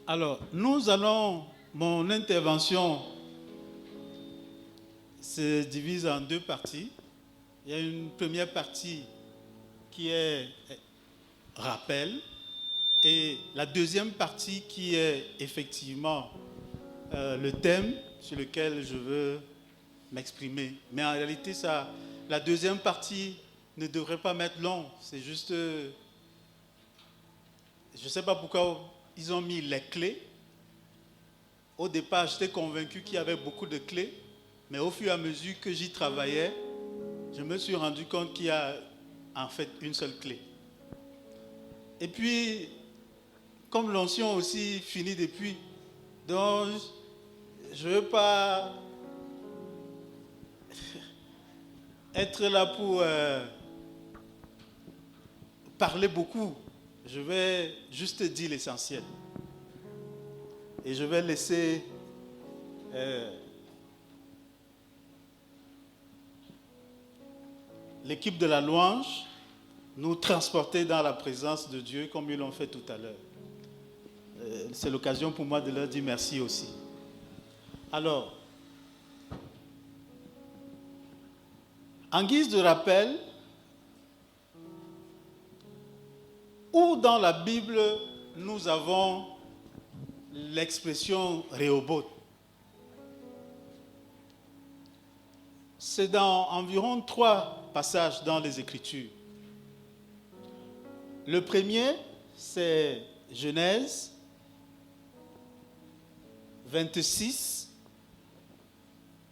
Alors, mon intervention se divise en deux parties. Il y a une première partie qui est rappel et la deuxième partie qui est effectivement le thème sur lequel je veux m'exprimer. Mais en réalité, la deuxième partie ne devrait pas m'être longue. C'est juste, je ne sais pas pourquoi ils ont mis les clés. Au départ, j'étais convaincu qu'il y avait beaucoup de clés, mais au fur et à mesure que j'y travaillais, je me suis rendu compte qu'il y a en fait une seule clé. Et puis, comme l'onction aussi finit depuis, donc je ne veux pas être là pour parler beaucoup. Je vais juste dire l'essentiel. Et je vais laisser l'équipe de la louange nous transporter dans la présence de Dieu comme ils l'ont fait tout à l'heure. C'est l'occasion pour moi de leur dire merci aussi. Alors, en guise de rappel, où dans la Bible nous avons l'expression Rehoboth? C'est dans environ 3 passages dans les Écritures. Le premier, c'est Genèse 26,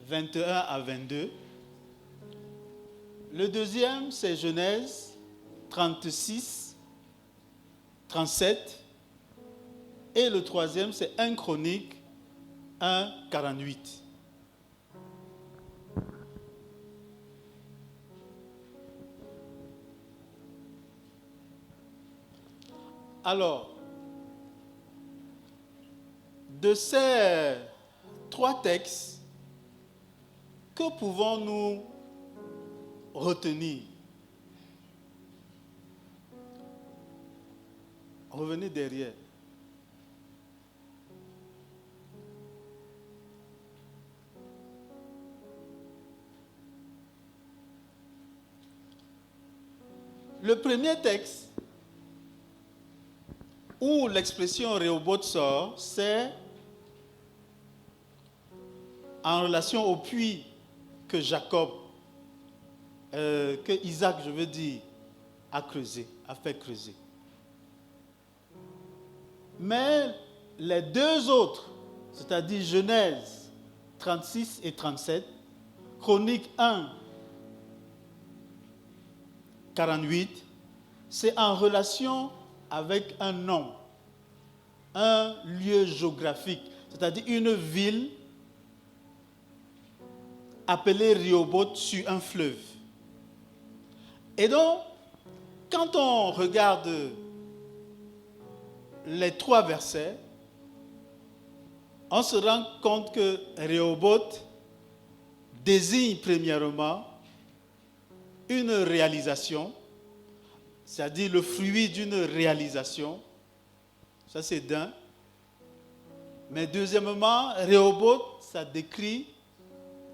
21 à 22. Le deuxième, c'est Genèse 36, 37. Et le troisième, c'est 1 Chronique 1, 48. Alors, de ces 3 textes, que pouvons-nous retenir? Revenez derrière. Le premier texte où l'expression Rehoboth sort, c'est en relation au puits que Isaac, je veux dire, a fait creuser. Mais les 2 autres, c'est-à-dire Genèse 36 et 37, Chronique 1, 48, c'est en relation avec un nom, un lieu géographique, c'est-à-dire une ville appelée Rehoboth sur un fleuve. Et donc, quand on regarde les 3 versets, on se rend compte que Rehoboth désigne premièrement une réalisation, c'est-à-dire le fruit d'une réalisation. Ça, c'est d'un. Mais deuxièmement, Rehoboth, ça décrit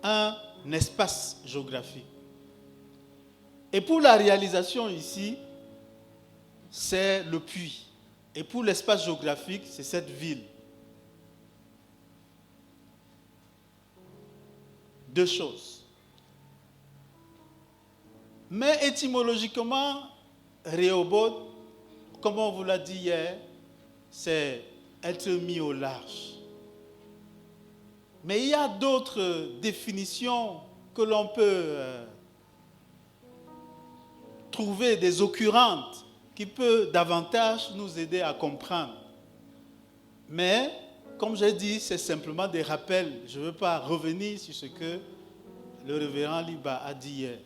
un espace géographique. Et pour la réalisation ici, c'est le puits. Et pour l'espace géographique, c'est cette ville. 2 choses. Mais étymologiquement, Rehoboth, comme on vous l'a dit hier, c'est être mis au large. Mais il y a d'autres définitions que l'on peut trouver, des occurrentes, qui peuvent davantage nous aider à comprendre. Mais, comme j'ai dit, c'est simplement des rappels. Je ne veux pas revenir sur ce que le révérend Liba a dit hier.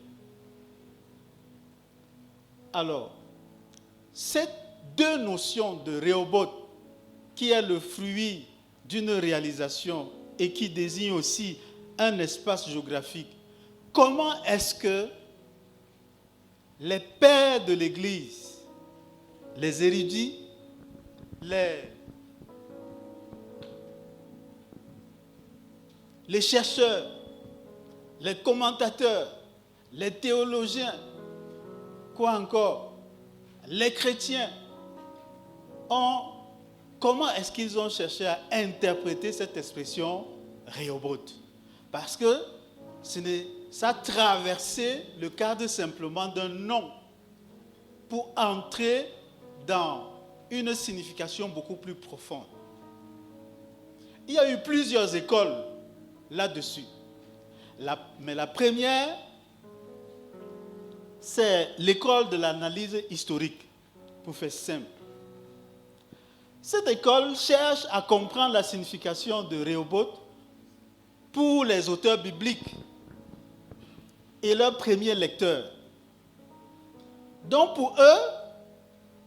Alors, ces 2 notions de Rehoboth, qui est le fruit d'une réalisation et qui désigne aussi un espace géographique, comment est-ce que les pères de l'Église, les érudits, les les chercheurs, les commentateurs, les théologiens, quoi encore, les chrétiens, comment est-ce qu'ils ont cherché à interpréter cette expression Rehoboth? Parce que ça traversait le cadre simplement d'un nom pour entrer dans une signification beaucoup plus profonde. Il y a eu plusieurs écoles là-dessus. Mais la première, c'est l'école de l'analyse historique, pour faire simple. Cette école cherche à comprendre la signification de Rehoboth pour les auteurs bibliques et leurs premiers lecteurs. Donc pour eux,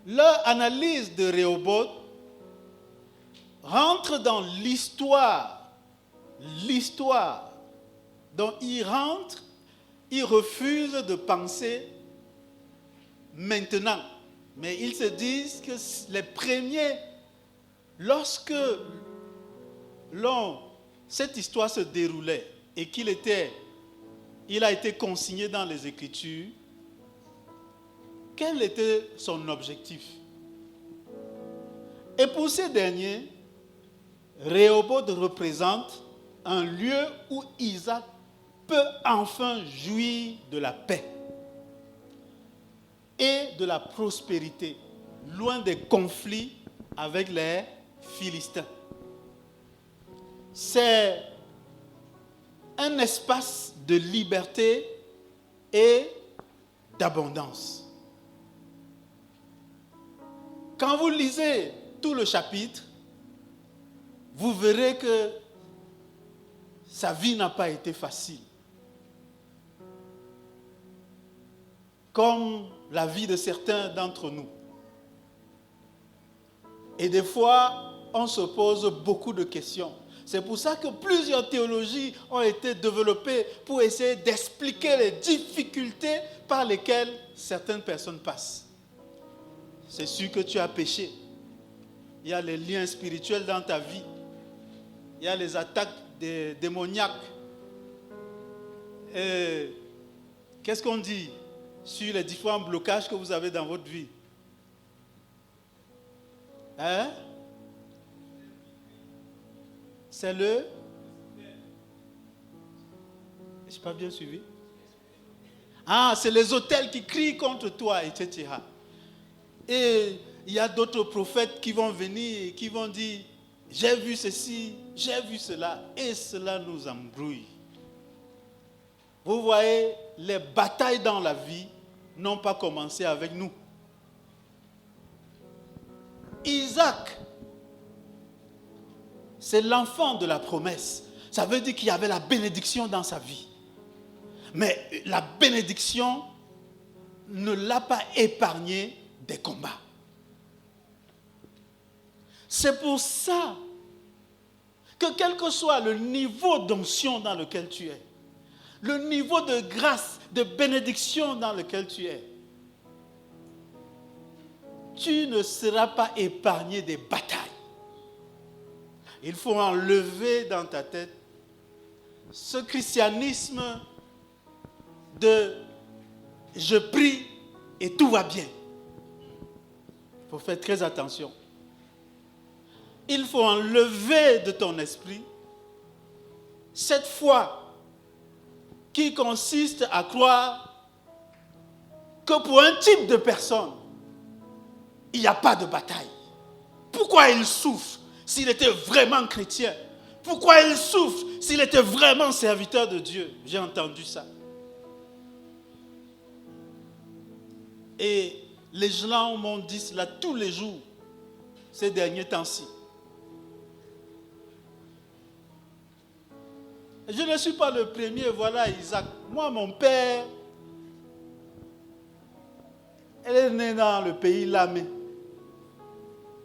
leur analyse de Rehoboth rentre dans l'histoire. Donc ils refusent de penser maintenant. Mais ils se disent que les premiers, lorsque cette histoire se déroulait et qu'il a été consigné dans les Écritures, quel était son objectif? Et pour ces derniers, Rehoboth représente un lieu où Isaac peut enfin jouir de la paix et de la prospérité, loin des conflits avec les Philistins. C'est un espace de liberté et d'abondance. Quand vous lisez tout le chapitre, vous verrez que sa vie n'a pas été facile. Comme la vie de certains d'entre nous. Et des fois, on se pose beaucoup de questions. C'est pour ça que plusieurs théologies ont été développées pour essayer d'expliquer les difficultés par lesquelles certaines personnes passent. C'est sûr que tu as péché. Il y a les liens spirituels dans ta vie. Il y a les attaques démoniaques. Et qu'est-ce qu'on dit sur les différents blocages que vous avez dans votre vie? Hein? C'est le... Je n'ai pas bien suivi. Ah, c'est les autels qui crient contre toi, etc. Et il y a d'autres prophètes qui vont venir et qui vont dire, j'ai vu ceci, j'ai vu cela, et cela nous embrouille. Vous voyez, les batailles dans la vie n'ont pas commencé avec nous. Isaac, c'est l'enfant de la promesse. Ça veut dire qu'il y avait la bénédiction dans sa vie. Mais la bénédiction ne l'a pas épargné des combats. C'est pour ça que quel que soit le niveau d'onction dans lequel tu es, le niveau de grâce, de bénédiction dans lequel tu es, tu ne seras pas épargné des batailles. Il faut enlever dans ta tête ce christianisme de « je prie et tout va bien ». Il faut faire très attention. Il faut enlever de ton esprit cette foi qui consiste à croire que pour un type de personne, il n'y a pas de bataille. Pourquoi il souffre s'il était vraiment chrétien? Pourquoi il souffre s'il était vraiment serviteur de Dieu? J'ai entendu ça. Et les gens m'ont dit cela tous les jours, ces derniers temps-ci. Je ne suis pas le premier, voilà Isaac. Moi, mon père, elle est née dans le pays Lamé.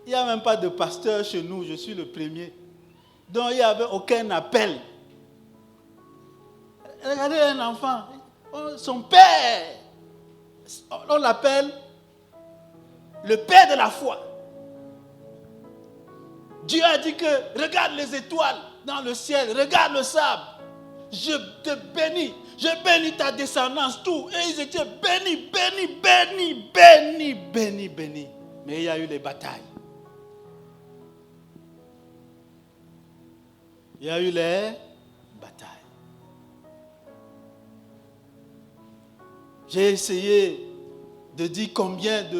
Il n'y a même pas de pasteur chez nous, je suis le premier. Donc il n'y avait aucun appel. Regardez un enfant, son père, on l'appelle le père de la foi. Dieu a dit que regarde les étoiles, dans le ciel, regarde le sable. Je te bénis. Je bénis ta descendance, tout. Et ils étaient bénis, bénis, bénis, bénis, bénis, bénis. Mais il y a eu les batailles. Il y a eu les batailles. J'ai essayé de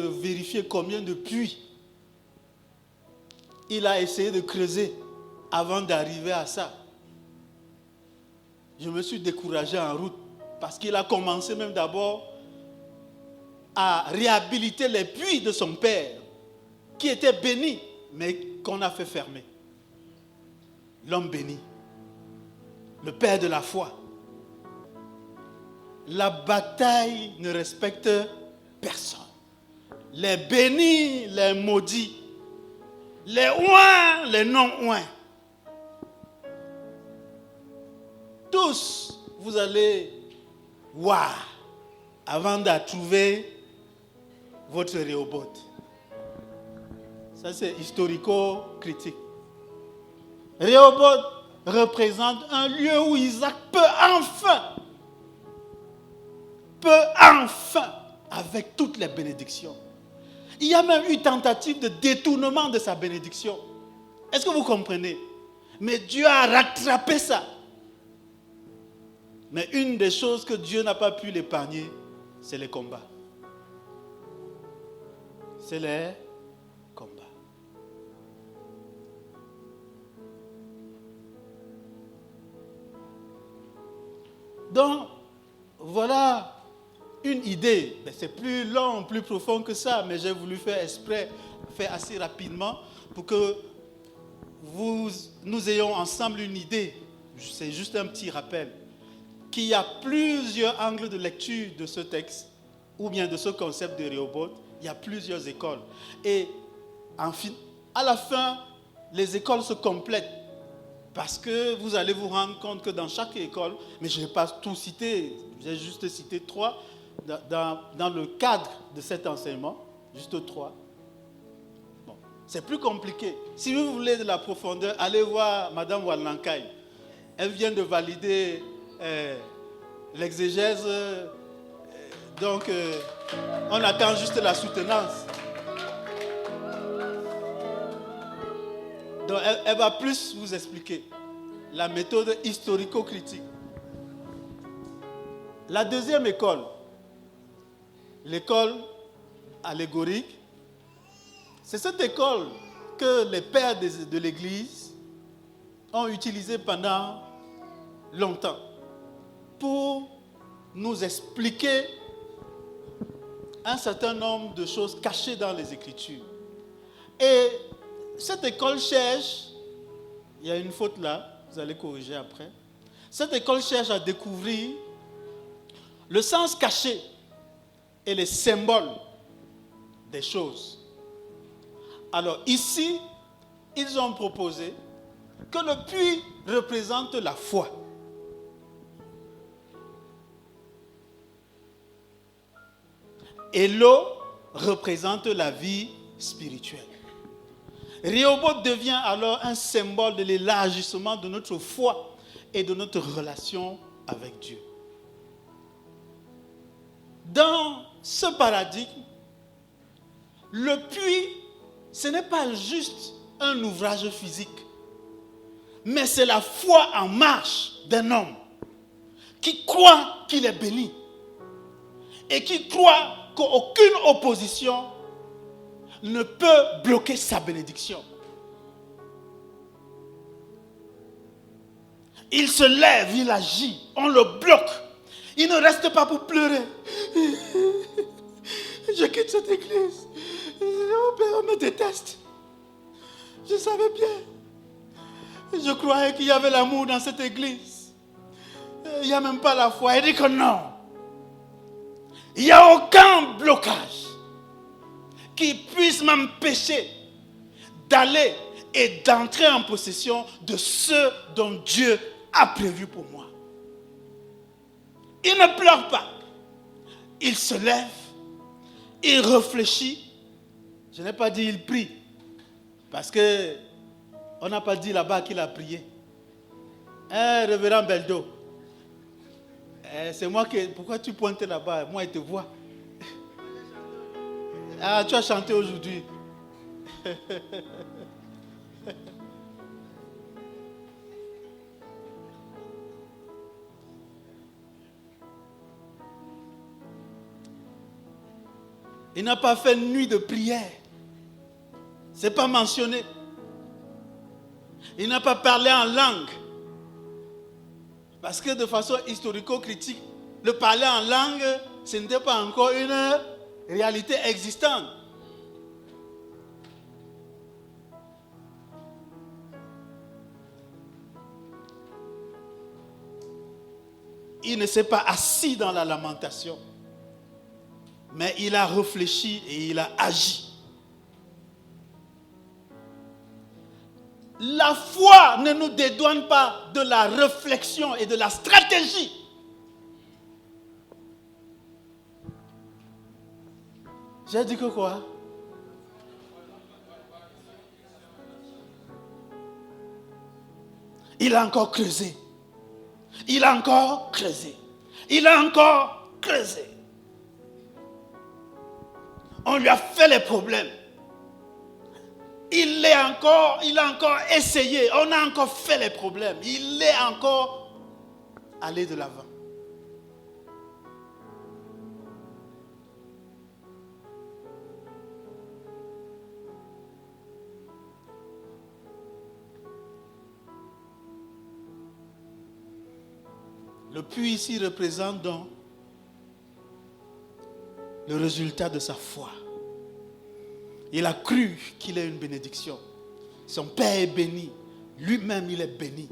vérifier combien de puits il a essayé de creuser avant d'arriver à ça. Je me suis découragé en route parce qu'il a commencé même d'abord à réhabiliter les puits de son père qui étaient bénis mais qu'on a fait fermer. L'homme béni, le père de la foi. La bataille ne respecte personne. Les bénis, les maudits, les ouins, les non-ouins. Tous, vous allez voir avant de trouver votre Rehoboth. Ça, c'est historico-critique. Rehoboth représente un lieu où Isaac peut enfin, avec toutes les bénédictions. Il y a même eu tentative de détournement de sa bénédiction. Est-ce que vous comprenez? Mais Dieu a rattrapé ça. Mais une des choses que Dieu n'a pas pu l'épargner, c'est les combats. C'est les combats. Donc, voilà une idée. C'est plus long, plus profond que ça, mais j'ai voulu faire exprès, faire assez rapidement pour que nous ayons ensemble une idée. C'est juste un petit rappel. Qu'il y a plusieurs angles de lecture de ce texte, ou bien de ce concept de Rehoboth. Il y a plusieurs écoles. Et à la fin, les écoles se complètent. Parce que vous allez vous rendre compte que dans chaque école, mais je ne vais pas tout citer, j'ai juste cité 3, dans le cadre de cet enseignement, juste 3. Bon, c'est plus compliqué. Si vous voulez de la profondeur, allez voir Madame Wallankai. Elle vient de valider l'exégèse. Donc, on attend juste la soutenance. Donc, elle va plus vous expliquer la méthode historico-critique. La deuxième école, l'école allégorique, c'est cette école que les pères de l'Église ont utilisée pendant longtemps pour nous expliquer un certain nombre de choses cachées dans les Écritures. Et cette école cherche, il y a une faute là, vous allez corriger après. Cette école cherche à découvrir le sens caché et les symboles des choses. Alors ici, ils ont proposé que le puits représente la foi. Et l'eau représente la vie spirituelle. Rehoboth devient alors un symbole de l'élargissement de notre foi et de notre relation avec Dieu. Dans ce paradigme, le puits, ce n'est pas juste un ouvrage physique, mais c'est la foi en marche d'un homme qui croit qu'il est béni et qui croit qu'aucune opposition ne peut bloquer sa bénédiction. Il se lève, il agit, on le bloque. Il ne reste pas pour pleurer. Je quitte cette église. Oh Père, on me déteste. Je savais bien. Je croyais qu'il y avait l'amour dans cette église. Il n'y a même pas la foi. Il dit que non. Il n'y a aucun blocage qui puisse m'empêcher d'aller et d'entrer en possession de ce dont Dieu a prévu pour moi. Il ne pleure pas. Il se lève. Il réfléchit. Je n'ai pas dit il prie. Parce que on n'a pas dit là-bas qu'il a prié. Révérend Beldo. C'est moi qui... Pourquoi tu pointes là-bas? Moi, il te voit. Ah, tu as chanté aujourd'hui. Il n'a pas fait une nuit de prière. Ce n'est pas mentionné. Il n'a pas parlé en langue. Parce que de façon historico-critique, le parler en langue, ce n'était pas encore une réalité existante. Il ne s'est pas assis dans la lamentation, mais il a réfléchi et il a agi. La foi ne nous dédouane pas de la réflexion et de la stratégie. J'ai dit que quoi? Il a encore creusé. Il a encore creusé. Il a encore creusé. On lui a fait les problèmes. Il a encore essayé. On a encore fait les problèmes. Il est encore allé de l'avant. Le puits ici représente donc le résultat de sa foi. Il a cru qu'il est une bénédiction. Son Père est béni. Lui-même, il est béni.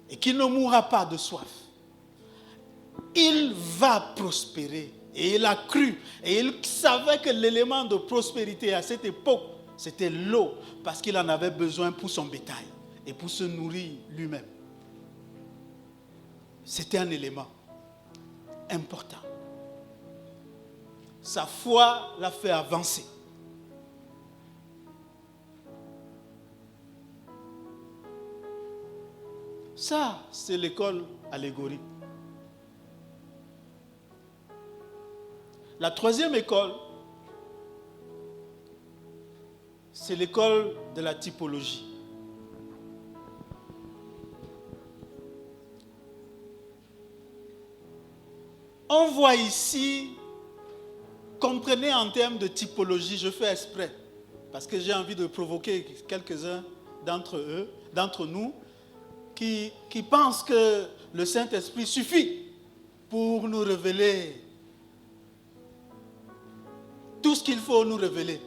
Et qu'il ne mourra pas de soif. Il va prospérer. Et il a cru. Et il savait que l'élément de prospérité à cette époque, c'était l'eau. Parce qu'il en avait besoin pour son bétail. Et pour se nourrir lui-même. C'était un élément important. Sa foi l'a fait avancer. Ça, c'est l'école allégorique. La troisième école, c'est l'école de la typologie. On voit ici, comprenez en termes de typologie, je fais exprès, parce que j'ai envie de provoquer quelques-uns d'entre nous, qui pensent que le Saint-Esprit suffit pour nous révéler tout ce qu'il faut nous révéler.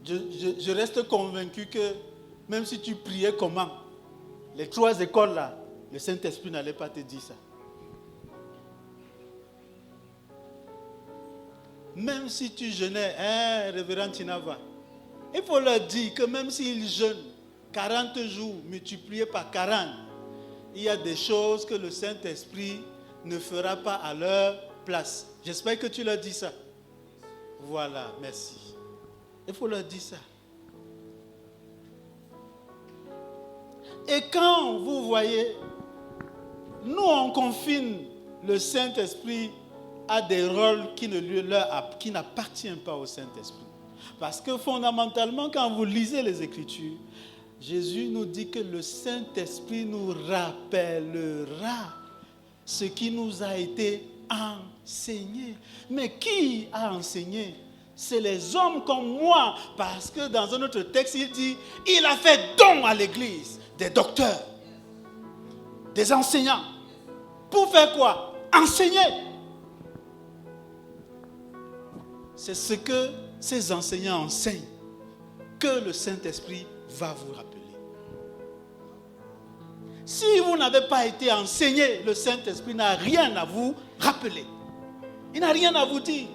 Je reste convaincu que même si tu priais comment, les trois écoles là, le Saint-Esprit n'allait pas te dire ça. Même si tu jeûnais, révérend Tinava, il faut leur dire que même s'ils jeûnent 40 jours multipliés par 40, il y a des choses que le Saint-Esprit ne fera pas à leur place. J'espère que tu leur dis ça. Voilà, merci. Il faut leur dire ça. Et quand vous voyez, nous on confine le Saint-Esprit à des rôles qui n'appartiennent pas au Saint-Esprit. Parce que fondamentalement, quand vous lisez les Écritures, Jésus nous dit que le Saint-Esprit nous rappellera ce qui nous a été enseigné. Mais qui a enseigné? C'est les hommes comme moi. Parce que dans un autre texte, il dit, il a fait don à l'Église des docteurs, des enseignants. Pour faire quoi? Enseigner. C'est ce que ces enseignants enseignent que le Saint-Esprit va vous rappeler. Si vous n'avez pas été enseigné, le Saint-Esprit n'a rien à vous rappeler. Il n'a rien à vous dire.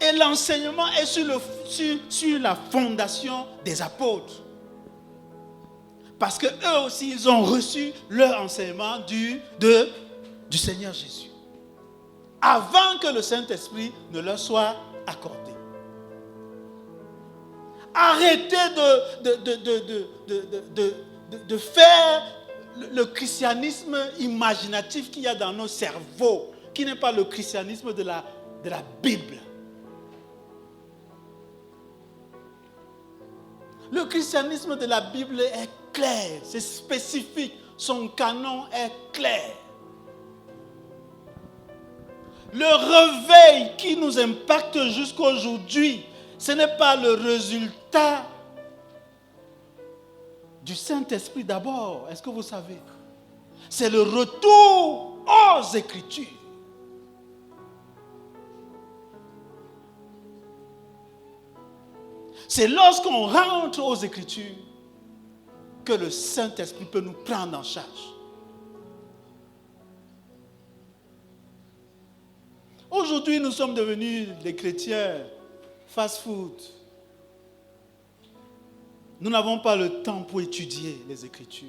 Et l'enseignement est sur la fondation des apôtres. Parce qu'eux aussi, ils ont reçu leur enseignement du Seigneur Jésus. Avant que le Saint-Esprit ne leur soit accordé. Arrêtez de faire le christianisme imaginatif qu'il y a dans nos cerveaux, qui n'est pas le christianisme de la Bible. Le christianisme de la Bible est clair, c'est spécifique, son canon est clair. Le réveil qui nous impacte jusqu'à aujourd'hui, ce n'est pas le résultat du Saint-Esprit d'abord, est-ce que vous savez? C'est le retour aux Écritures. C'est lorsqu'on rentre aux Écritures que le Saint-Esprit peut nous prendre en charge. Aujourd'hui, nous sommes devenus des chrétiens fast-food. Nous n'avons pas le temps pour étudier les Écritures.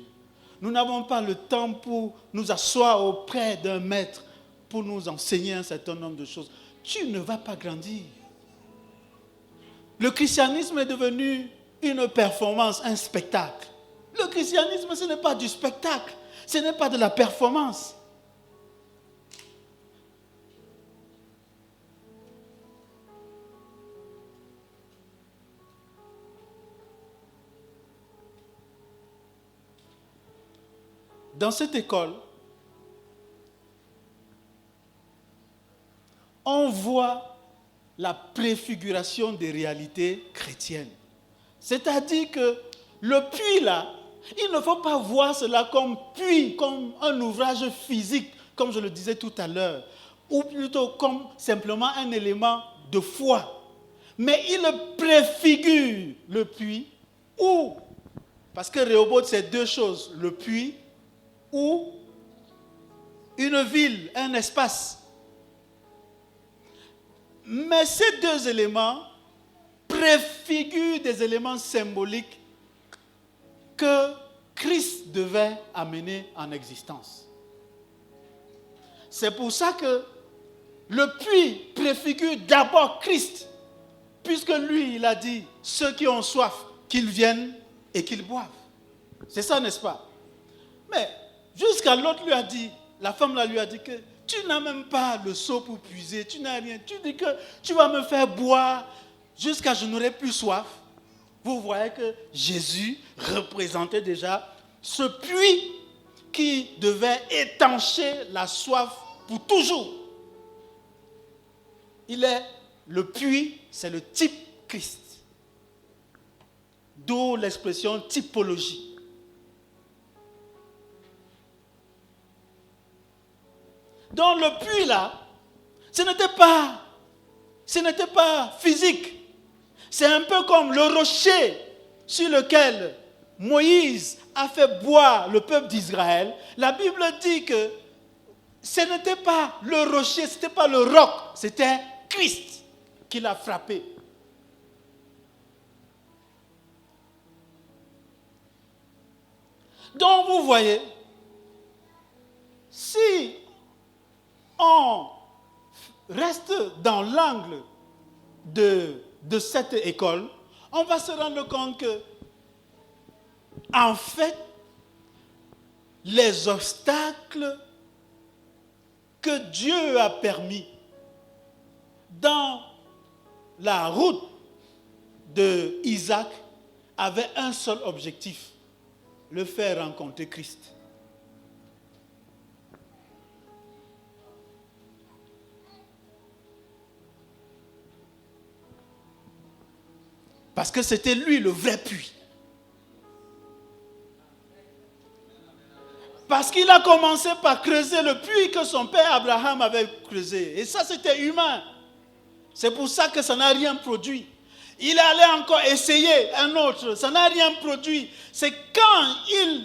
Nous n'avons pas le temps pour nous asseoir auprès d'un maître pour nous enseigner un certain nombre de choses. Tu ne vas pas grandir. Le christianisme est devenu une performance, un spectacle. Le christianisme, ce n'est pas du spectacle. Ce n'est pas de la performance. Dans cette école, on voit la préfiguration des réalités chrétiennes. C'est-à-dire que le puits là, il ne faut pas voir cela comme puits, comme un ouvrage physique, comme je le disais tout à l'heure, ou plutôt comme simplement un élément de foi. Mais il préfigure le puits ou, parce que Rehoboth c'est deux choses, le puits ou une ville, un espace. Mais ces deux éléments préfigurent des éléments symboliques que Christ devait amener en existence. C'est pour ça que le puits préfigure d'abord Christ, puisque lui, il a dit, ceux qui ont soif, qu'ils viennent et qu'ils boivent. C'est ça, n'est-ce pas? Mais jusqu'à l'autre lui a dit, la femme là lui a dit que tu n'as même pas le seau pour puiser, tu n'as rien. Tu dis que tu vas me faire boire jusqu'à ce que je n'aurai plus soif. Vous voyez que Jésus représentait déjà ce puits qui devait étancher la soif pour toujours. Il est le puits, c'est le type Christ. D'où l'expression typologie. Donc le puits là, ce n'était pas physique. C'est un peu comme le rocher sur lequel Moïse a fait boire le peuple d'Israël. La Bible dit que ce n'était pas le rocher, ce n'était pas le roc, c'était Christ qui l'a frappé. Donc vous voyez, si on reste dans l'angle de cette école, on va se rendre compte que, en fait, les obstacles que Dieu a permis dans la route de Isaac avaient un seul objectif, le faire rencontrer Christ. Parce que c'était lui le vrai puits. Parce qu'il a commencé par creuser le puits que son père Abraham avait creusé. Et ça, c'était humain. C'est pour ça que ça n'a rien produit. Il allait encore essayer un autre. Ça n'a rien produit. C'est quand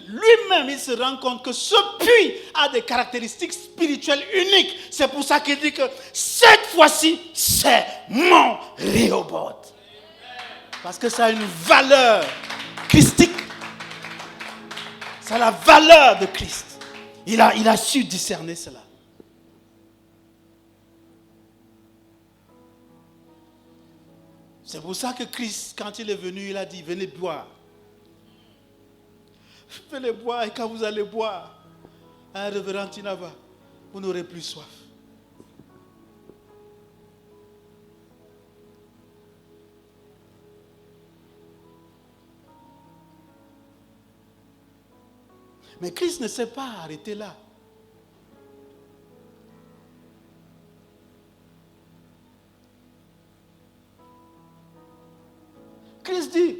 lui-même il se rend compte que ce puits a des caractéristiques spirituelles uniques. C'est pour ça qu'il dit que cette fois-ci, c'est mon Rehoboth. Parce que ça a une valeur christique. Ça a la valeur de Christ. Il a su discerner cela. C'est pour ça que Christ, quand il est venu, il a dit, venez boire. Venez boire et quand vous allez boire, un révérend Tinava, vous n'aurez plus soif. Mais Christ ne s'est pas arrêté là. Christ dit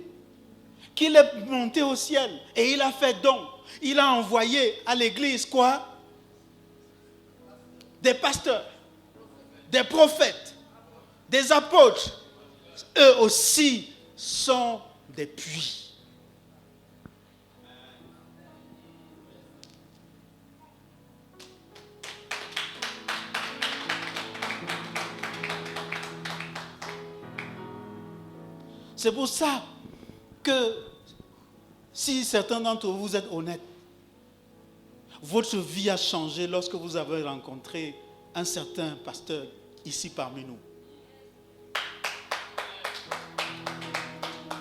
qu'il est monté au ciel et il a fait don. Il a envoyé à l'église quoi? Des pasteurs, des prophètes, des apôtres. Eux aussi sont des puits. C'est pour ça que si certains d'entre vous êtes honnêtes, votre vie a changé lorsque vous avez rencontré un certain pasteur ici parmi nous.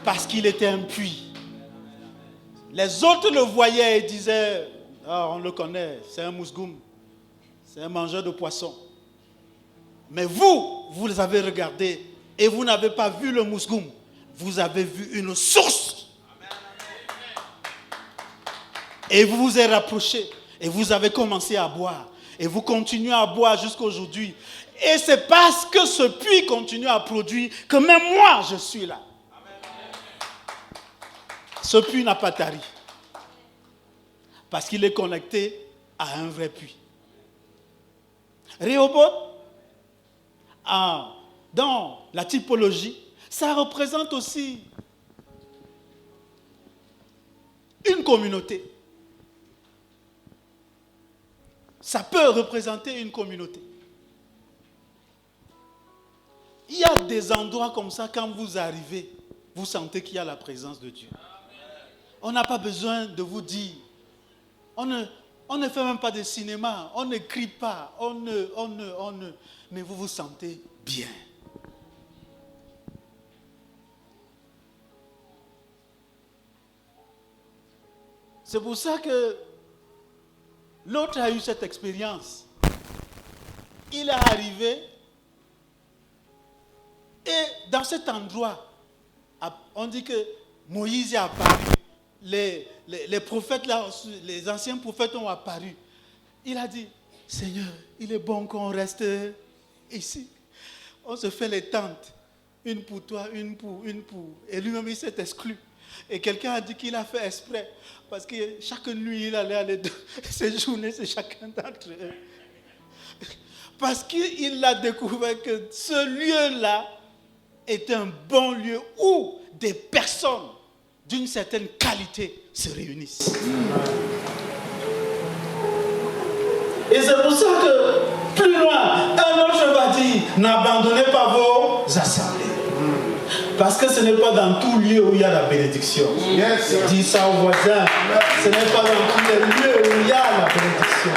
Parce qu'il était un puits. Les autres le voyaient et disaient, ah, on le connaît, c'est un mousgoum, c'est un mangeur de poissons. Mais vous les avez regardés et vous n'avez pas vu le mousgoum. Vous avez vu une source. Et vous vous êtes rapprochés. Et vous avez commencé à boire. Et vous continuez à boire jusqu'à aujourd'hui. Et c'est parce que ce puits continue à produire que même moi, je suis là. Ce puits n'a pas tari. Parce qu'il est connecté à un vrai puits. Rehoboth, dans la typologie, ça représente aussi une communauté. Ça peut représenter une communauté. Il y a des endroits comme ça, quand vous arrivez, vous sentez qu'il y a la présence de Dieu. On n'a pas besoin de vous dire. On ne fait même pas de cinéma, on ne crie pas, mais vous vous sentez bien. C'est pour ça que l'autre a eu cette expérience. Il est arrivé et dans cet endroit, on dit que Moïse est apparu. Les prophètes, là, les anciens prophètes ont apparu. Il a dit, Seigneur, il est bon qu'on reste ici. On se fait les tentes. Une pour toi, une pour. Et lui-même, il s'est exclu. Et quelqu'un a dit qu'il a fait exprès. Parce que chaque nuit, il allait séjourner chez chacun d'entre eux. Parce qu'il a découvert que ce lieu-là est un bon lieu où des personnes d'une certaine qualité se réunissent. Et c'est pour ça que, plus loin, un autre va dire, n'abandonnez pas vos assemblées. Parce que ce n'est pas dans tout lieu où il y a la bénédiction. Yes. Dis ça aux voisins. Ce n'est pas dans tous les lieux où il y a la bénédiction.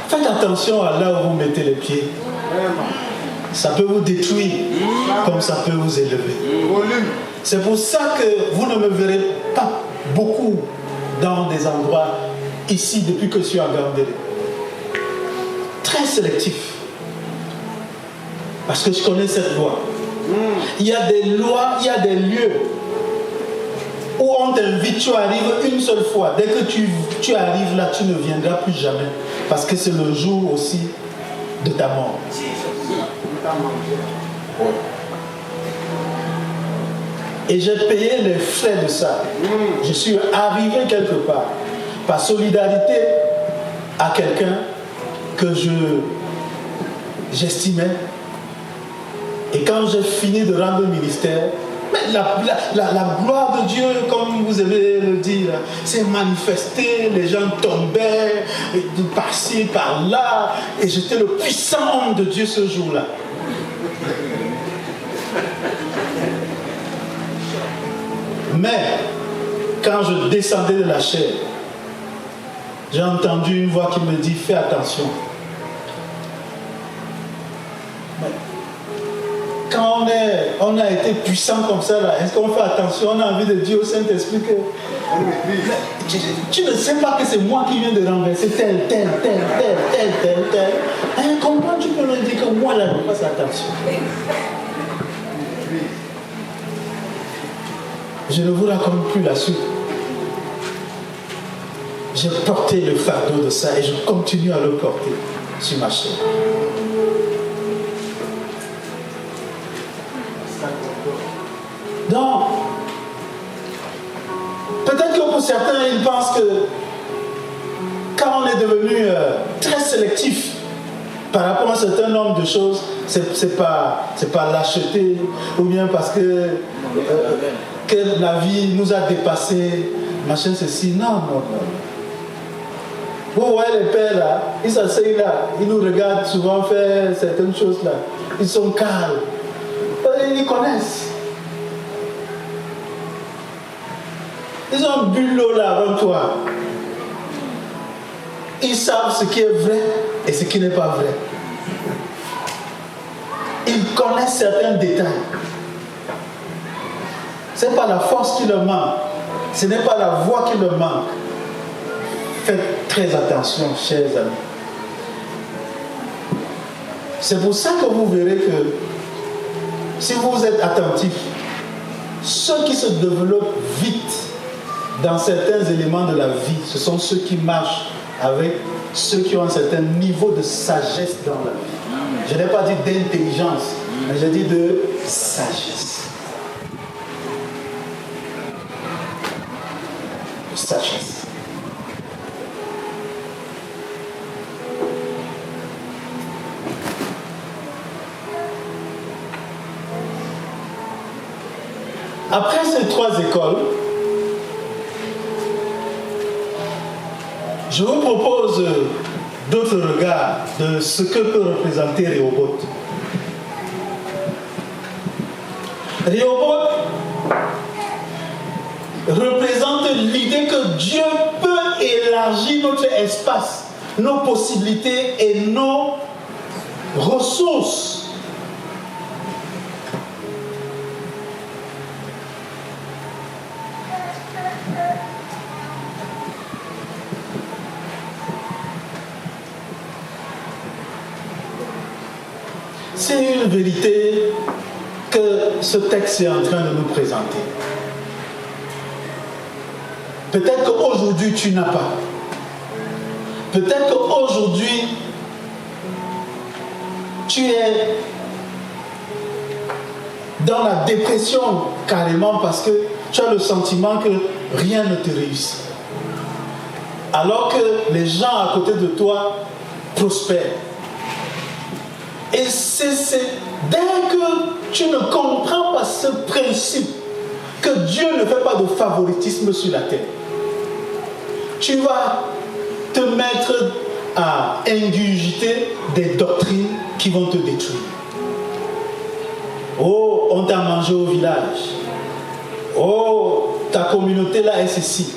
Faites attention à là où vous mettez les pieds. Ça peut vous détruire comme ça peut vous élever. C'est pour ça que vous ne me verrez pas beaucoup dans des endroits ici depuis que je suis à Gambélé. Très sélectif. Parce que je connais cette loi. Il y a des lois, il y a des lieux où on t'invite, tu arrives une seule fois. Dès que tu arrives là, tu ne viendras plus jamais. Parce que c'est le jour aussi de ta mort. Et j'ai payé les frais de ça. Je suis arrivé quelque part par solidarité à quelqu'un que j'estimais. Et quand j'ai fini de rendre le ministère, mais la gloire de Dieu, comme vous aimez le dire, s'est manifestée, les gens tombaient par-ci, par-là, et j'étais le puissant homme de Dieu ce jour-là. Mais, quand je descendais de la chair, j'ai entendu une voix qui me dit, fais attention. Mais, quand on a été puissant comme ça, là, est-ce qu'on fait attention? On a envie de dire au Saint-Esprit que tu ne sais pas que c'est moi qui viens de renverser tel. Hein, comment tu peux me dire que moi, là, je fasse attention? Je ne vous raconte plus la suite. J'ai porté le fardeau de ça et je continue à le porter sur ma chair. Donc, peut-être que pour certains, ils pensent que quand on est devenu très sélectif par rapport à un certain nombre de choses, c'est pas lâcheté, ou bien parce que la vie nous a dépassés, machin, ceci. Non. Vous voyez les pères là, ils s'asseyent là, ils nous regardent souvent faire certaines choses là. Ils sont calmes. Ils connaissent. Ils ont bu l'eau là avant toi. Ils savent ce qui est vrai et ce qui n'est pas vrai. Ils connaissent certains détails. Ce n'est pas la force qui leur manque. Ce n'est pas la voix qui leur manque. Faites très attention, chers amis. C'est pour ça que vous verrez que si vous êtes attentifs, ceux qui se développent vite dans certains éléments de la vie, ce sont ceux qui marchent avec ceux qui ont un certain niveau de sagesse dans la vie. Je n'ai pas dit d'intelligence, mais j'ai dit de sagesse. De sagesse. Après ces trois écoles, je vous propose d'autres regards de ce que peut représenter Rehoboth. Rehoboth représente l'idée que Dieu peut élargir notre espace, nos possibilités et nos ressources. C'est une vérité que ce texte est en train de nous présenter. Peut-être qu'aujourd'hui tu n'as pas. Peut-être qu'aujourd'hui tu es dans la dépression carrément parce que tu as le sentiment que rien ne te réussit. Alors que les gens à côté de toi prospèrent. Et c'est dès que tu ne comprends pas ce principe que Dieu ne fait pas de favoritisme sur la terre, tu vas te mettre à ingurgiter des doctrines qui vont te détruire. Oh, on t'a mangé au village. Oh, ta communauté là est ceci.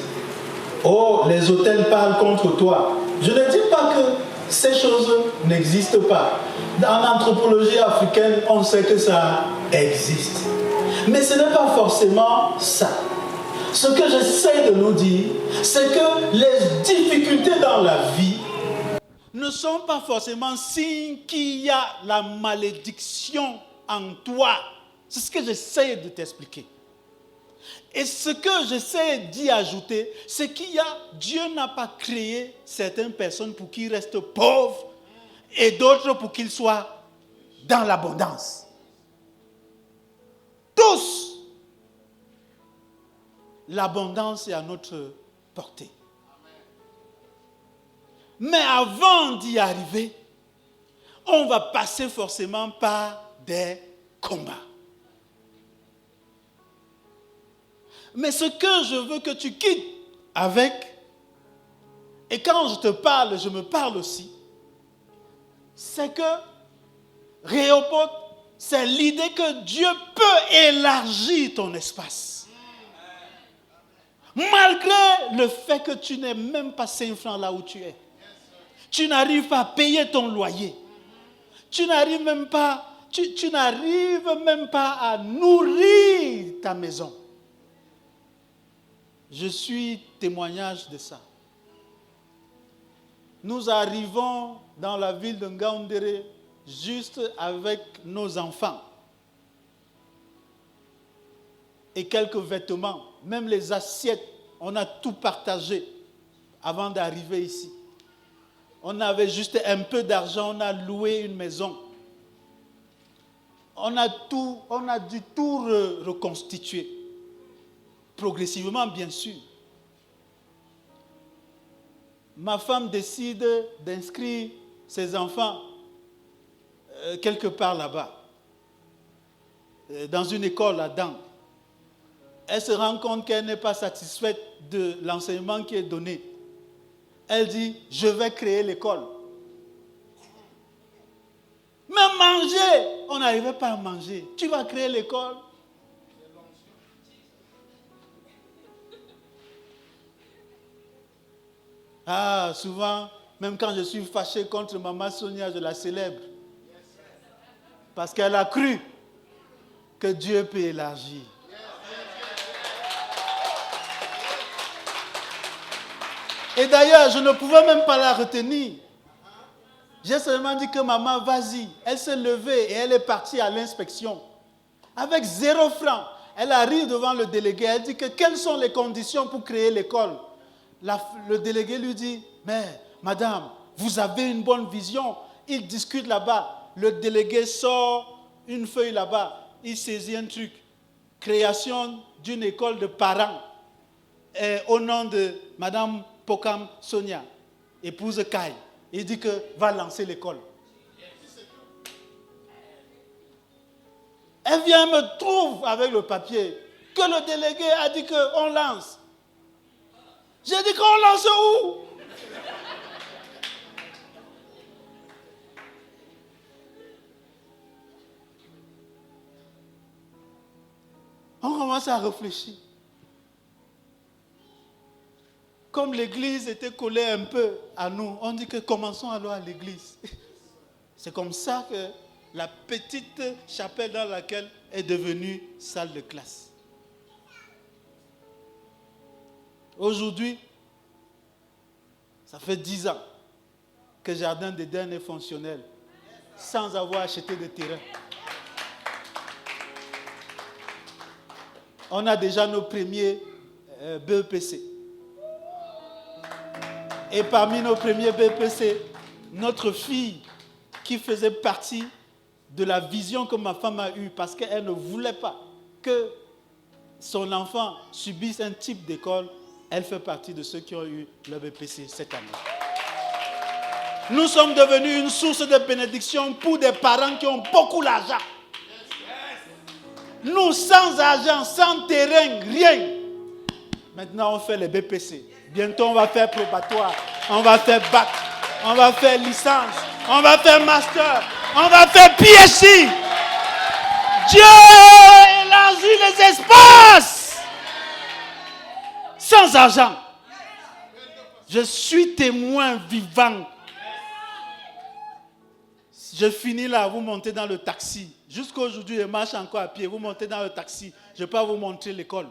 Oh, les hôtels parlent contre toi. Je ne dis pas que ces choses n'existent pas. Dans l'anthropologie africaine, on sait que ça existe. Mais ce n'est pas forcément ça. Ce que j'essaie de nous dire, c'est que les difficultés dans la vie ne sont pas forcément signe qu'il y a la malédiction en toi. C'est ce que j'essaie de t'expliquer. Et ce que j'essaie d'y ajouter, c'est Dieu n'a pas créé certaines personnes pour qu'ils restent pauvres et d'autres pour qu'ils soient dans l'abondance. Tous, l'abondance est à notre portée. Mais avant d'y arriver, on va passer forcément par des combats. Mais ce que je veux que tu quittes avec, et quand je te parle, je me parle aussi, c'est que Rehoboth, c'est l'idée que Dieu peut élargir ton espace. Malgré le fait que tu n'aies même pas 5 francs là où tu es. Tu n'arrives pas à payer ton loyer. Tu n'arrives même pas à nourrir ta maison. Je suis témoignage de ça. Nous arrivons dans la ville de Ngaoundéré juste avec nos enfants et quelques vêtements, même les assiettes, on a tout partagé avant d'arriver ici. On avait juste un peu d'argent, on a loué une maison. On a dû tout reconstituer. Progressivement, bien sûr. Ma femme décide d'inscrire ses enfants quelque part là-bas, dans une école là-dedans. Elle se rend compte qu'elle n'est pas satisfaite de l'enseignement qui est donné. Elle dit, je vais créer l'école. Mais manger, on n'arrivait pas à manger. Tu vas créer l'école. Ah, souvent, même quand je suis fâché contre maman Sonia, je la célèbre. Parce qu'elle a cru que Dieu peut élargir. Et d'ailleurs, je ne pouvais même pas la retenir. J'ai seulement dit que maman, vas-y. Elle s'est levée et elle est partie à l'inspection. Avec 0 franc, elle arrive devant le délégué. Elle dit que quelles sont les conditions pour créer l'école. Le délégué lui dit, mais madame, vous avez une bonne vision. Il discute là-bas. Le délégué sort une feuille là-bas. Il saisit un truc. Création d'une école de parents. Et au nom de madame Pokam Sonia, épouse Kai. Il dit que va lancer l'école. Elle vient me trouve avec le papier que le délégué a dit qu'on lance. J'ai dit qu'on lance où? On commence à réfléchir. Comme l'église était collée un peu à nous, on dit que commençons alors à l'église. C'est comme ça que la petite chapelle dans laquelle est devenue salle de classe. Aujourd'hui, ça fait 10 ans que Jardin d'Éden est fonctionnel, sans avoir acheté de terrain. On a déjà nos premiers BEPC. Et parmi nos premiers BPC, notre fille qui faisait partie de la vision que ma femme a eue parce qu'elle ne voulait pas que son enfant subisse un type d'école, elle fait partie de ceux qui ont eu le BPC cette année. Nous sommes devenus une source de bénédiction pour des parents qui ont beaucoup d'argent. Nous, sans argent, sans terrain, rien. Maintenant, on fait les BPC. Bientôt, on va faire probatoire, on va faire bac, on va faire licence, on va faire master, on va faire PhD. Dieu élargit les espaces. Sans argent. Je suis témoin vivant. Je finis là, vous montez dans le taxi. Jusqu'à aujourd'hui, je marche encore à pied. Vous montez dans le taxi. Je ne vais pas vous montrer l'école.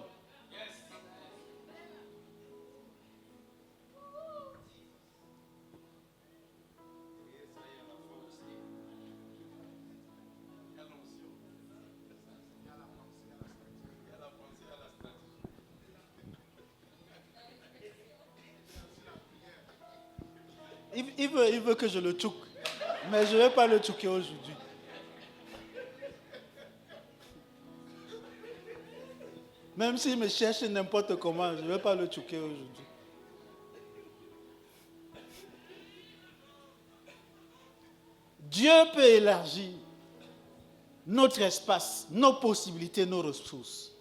Il veut que je le tchouk. Mais je ne vais pas le tchouker aujourd'hui. Même s'il me cherche n'importe comment, je ne vais pas le tchouker aujourd'hui. Dieu peut élargir notre espace, nos possibilités, nos ressources.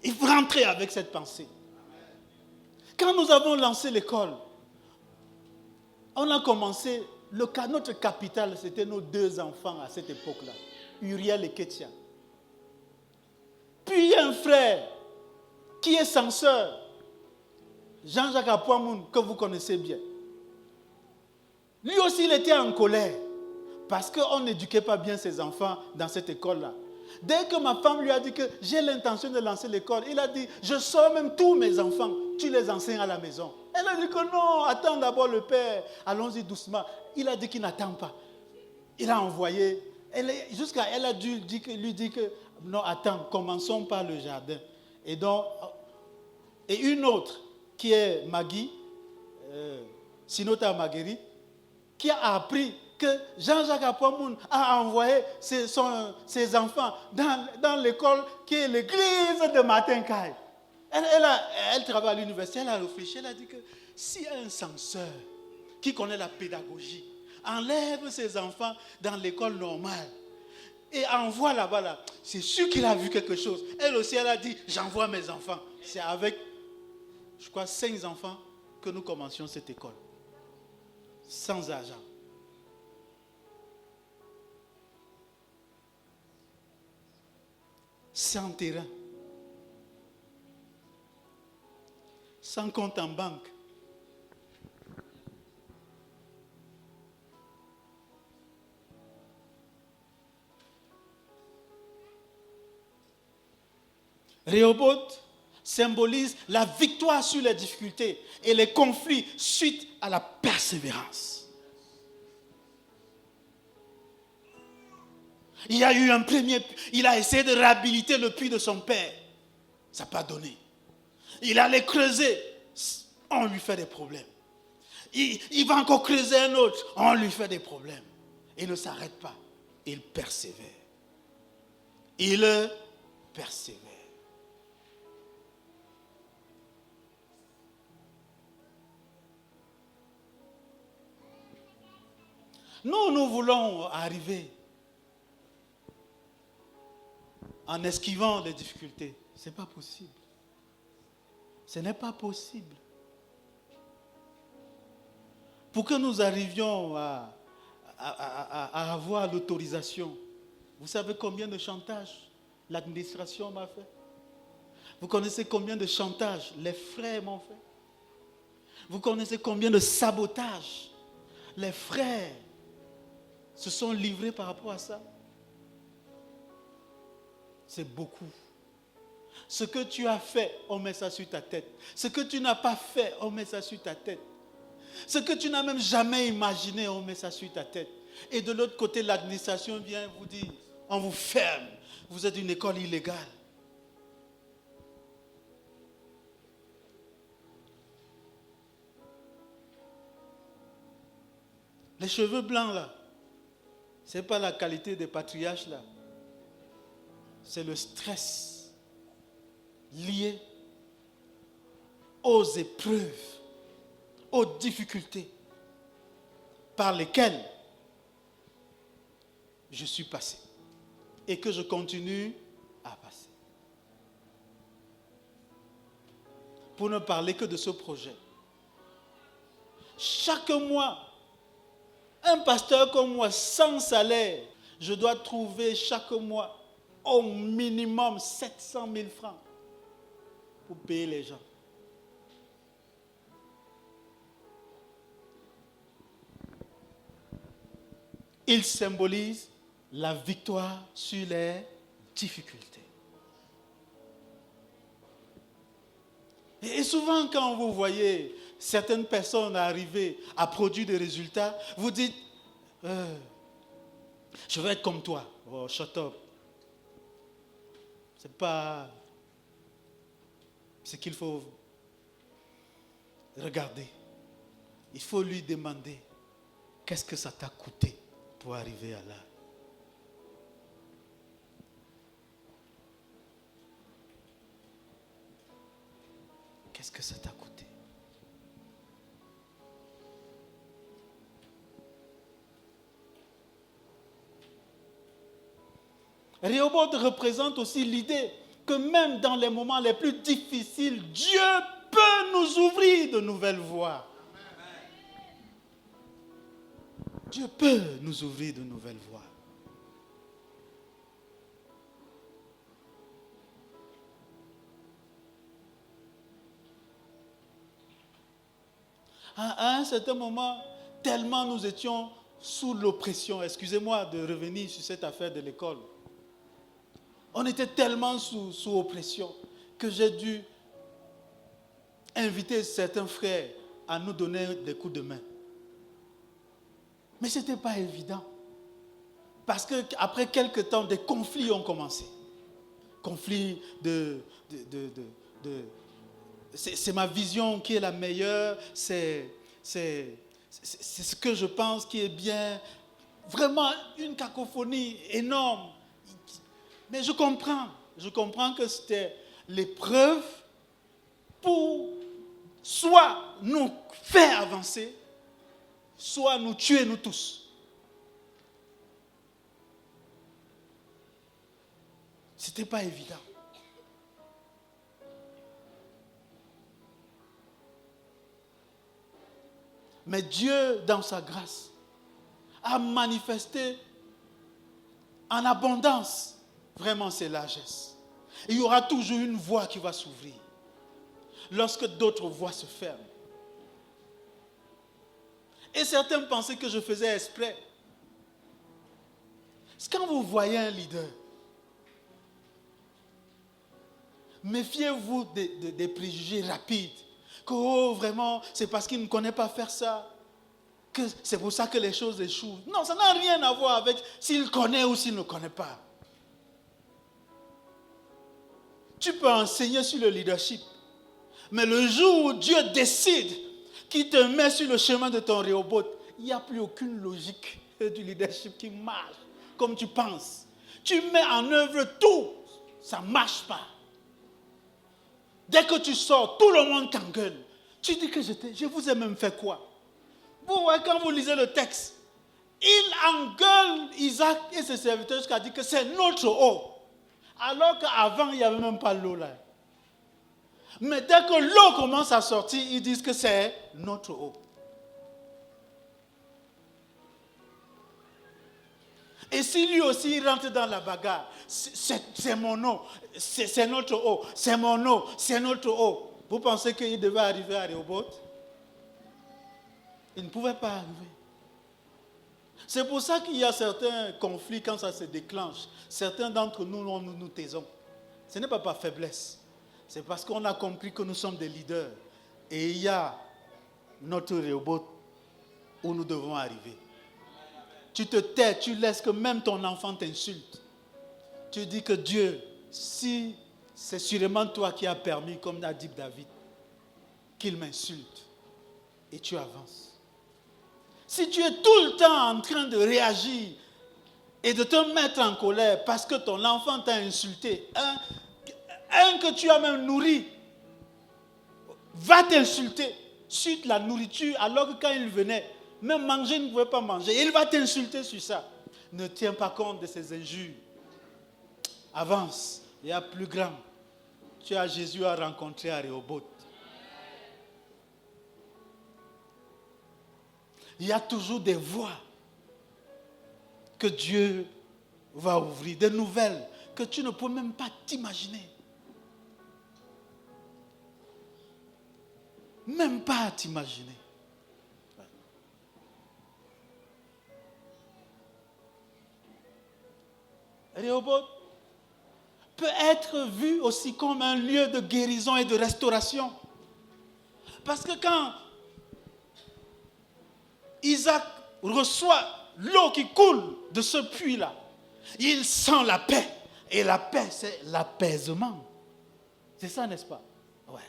Il faut rentrer avec cette pensée. Quand nous avons lancé l'école, on a commencé, notre capital, c'était nos 2 enfants à cette époque-là, Uriel et Ketia. Puis il y a un frère qui est censeur. Jean-Jacques Apoamoun, que vous connaissez bien, lui aussi il était en colère parce qu'on n'éduquait pas bien ses enfants dans cette école-là. Dès que ma femme lui a dit que j'ai l'intention de lancer l'école, il a dit, je sors même tous mes enfants, tu les enseignes à la maison. Elle a dit que non, attends d'abord le père, allons-y doucement. Il a dit qu'il n'attend pas. Il a envoyé, jusqu'à elle a dû lui dire que non, attends, commençons par le jardin. Et une autre qui est Maggie, Sinota Marguerite, qui a appris que Jean-Jacques Apoamoun a envoyé ses enfants dans l'école qui est l'église de Martin-Caille. Elle travaille à l'université, elle a réfléchi, elle a dit que si un censeur qui connaît la pédagogie enlève ses enfants dans l'école normale et envoie là-bas, c'est sûr qu'il a vu quelque chose. Elle aussi, elle a dit, j'envoie mes enfants. C'est avec, je crois, 5 enfants que nous commencions cette école. Sans argent. Sans terrain. Sans compte en banque. Rehoboth symbolise la victoire sur les difficultés et les conflits suite à la persévérance. Il y a eu il a essayé de réhabiliter le puits de son père. Ça n'a pas donné. Il allait creuser, on lui fait des problèmes. Il va encore creuser un autre, on lui fait des problèmes. Il ne s'arrête pas, il persévère. Il persévère. Nous voulons arriver en esquivant les difficultés. Ce n'est pas possible. Ce n'est pas possible. Pour que nous arrivions à avoir l'autorisation, vous savez combien de chantages l'administration m'a fait? Vous connaissez combien de chantages les frères m'ont fait? Vous connaissez combien de sabotages les frères se sont livrés par rapport à ça? C'est beaucoup. Ce que tu as fait, on met ça sur ta tête. Ce que tu n'as pas fait, on met ça sur ta tête. Ce que tu n'as même jamais imaginé, on met ça sur ta tête. Et de l'autre côté, l'administration vient vous dire, on vous ferme. Vous êtes une école illégale. Les cheveux blancs là, ce n'est pas la qualité des patriarches là. C'est le stress lié aux épreuves, aux difficultés par lesquelles je suis passé et que je continue à passer. Pour ne parler que de ce projet. Chaque mois, un pasteur comme moi, sans salaire, je dois trouver chaque mois au minimum 700 000 francs pour payer les gens. Il symbolise la victoire sur les difficultés. Et souvent, quand vous voyez certaines personnes arriver à produire des résultats, vous dites, je veux être comme toi. Oh, shut up. Ce n'est pas ce qu'il faut regarder. Il faut lui demander, qu'est-ce que ça t'a coûté pour arriver à là? Qu'est-ce que ça t'a coûté? Rehoboth représente aussi l'idée que même dans les moments les plus difficiles, Dieu peut nous ouvrir de nouvelles voies. Dieu peut nous ouvrir de nouvelles voies. À un certain moment, tellement nous étions sous l'oppression, excusez-moi de revenir sur cette affaire de l'école. On était tellement sous oppression que j'ai dû inviter certains frères à nous donner des coups de main. Mais ce n'était pas évident. Parce qu'après quelques temps, des conflits ont commencé. Conflits c'est ma vision qui est la meilleure, c'est ce que je pense qui est bien. Vraiment une cacophonie énorme. Mais je comprends que c'était l'épreuve pour soit nous faire avancer, soit nous tuer nous tous. Ce n'était pas évident. Mais Dieu, dans sa grâce, a manifesté en abondance vraiment ses largesses. Il y aura toujours une voie qui va s'ouvrir lorsque d'autres voies se ferment. Et certains pensaient que je faisais exprès. C'est quand vous voyez un leader, méfiez-vous des préjugés rapides. Que oh, vraiment, c'est parce qu'il ne connaît pas faire ça, que c'est pour ça que les choses échouent. Non, ça n'a rien à voir avec s'il connaît ou s'il ne connaît pas. Tu peux enseigner sur le leadership, mais le jour où Dieu décide qu'il te met sur le chemin de ton Rehoboth, il n'y a plus aucune logique du leadership qui marche comme tu penses. Tu mets en œuvre tout, ça ne marche pas. Dès que tu sors, tout le monde t'engueule. Tu dis que je vous ai même fait quoi? Vous voyez, quand vous lisez le texte, il engueule Isaac et ses serviteurs jusqu'à dire que c'est notre eau. Alors qu'avant, il n'y avait même pas l'eau là. Mais dès que l'eau commence à sortir, ils disent que c'est notre eau. Et si lui aussi il rentre dans la bagarre, c'est mon eau, c'est notre eau, c'est mon eau, c'est notre eau. Vous pensez qu'il devait arriver à Rehoboth? Il ne pouvait pas arriver. C'est pour ça qu'il y a certains conflits quand ça se déclenche. Certains d'entre nous, nous taisons. Ce n'est pas par faiblesse. C'est parce qu'on a compris que nous sommes des leaders. Et il y a notre Rehoboth où nous devons arriver. Tu te tais, tu laisses que même ton enfant t'insulte. Tu dis que Dieu, si c'est sûrement toi qui as permis, comme l'a dit David, qu'il m'insulte, et tu avances. Si tu es tout le temps en train de réagir et de te mettre en colère parce que ton enfant t'a insulté, un que tu as même nourri, va t'insulter sur la nourriture alors que quand il venait, même manger, il ne pouvait pas manger. Il va t'insulter sur ça. Ne tiens pas compte de ces injures. Avance. Il y a plus grand. Tu as Jésus à rencontrer à Rehoboth. Il y a toujours des voies que Dieu va ouvrir, des nouvelles que tu ne peux même pas t'imaginer. Même pas à t'imaginer. Rehoboth peut être vu aussi comme un lieu de guérison et de restauration. Parce que quand Isaac reçoit l'eau qui coule de ce puits-là, il sent la paix. Et la paix, c'est l'apaisement. C'est ça, n'est-ce pas? Ouais.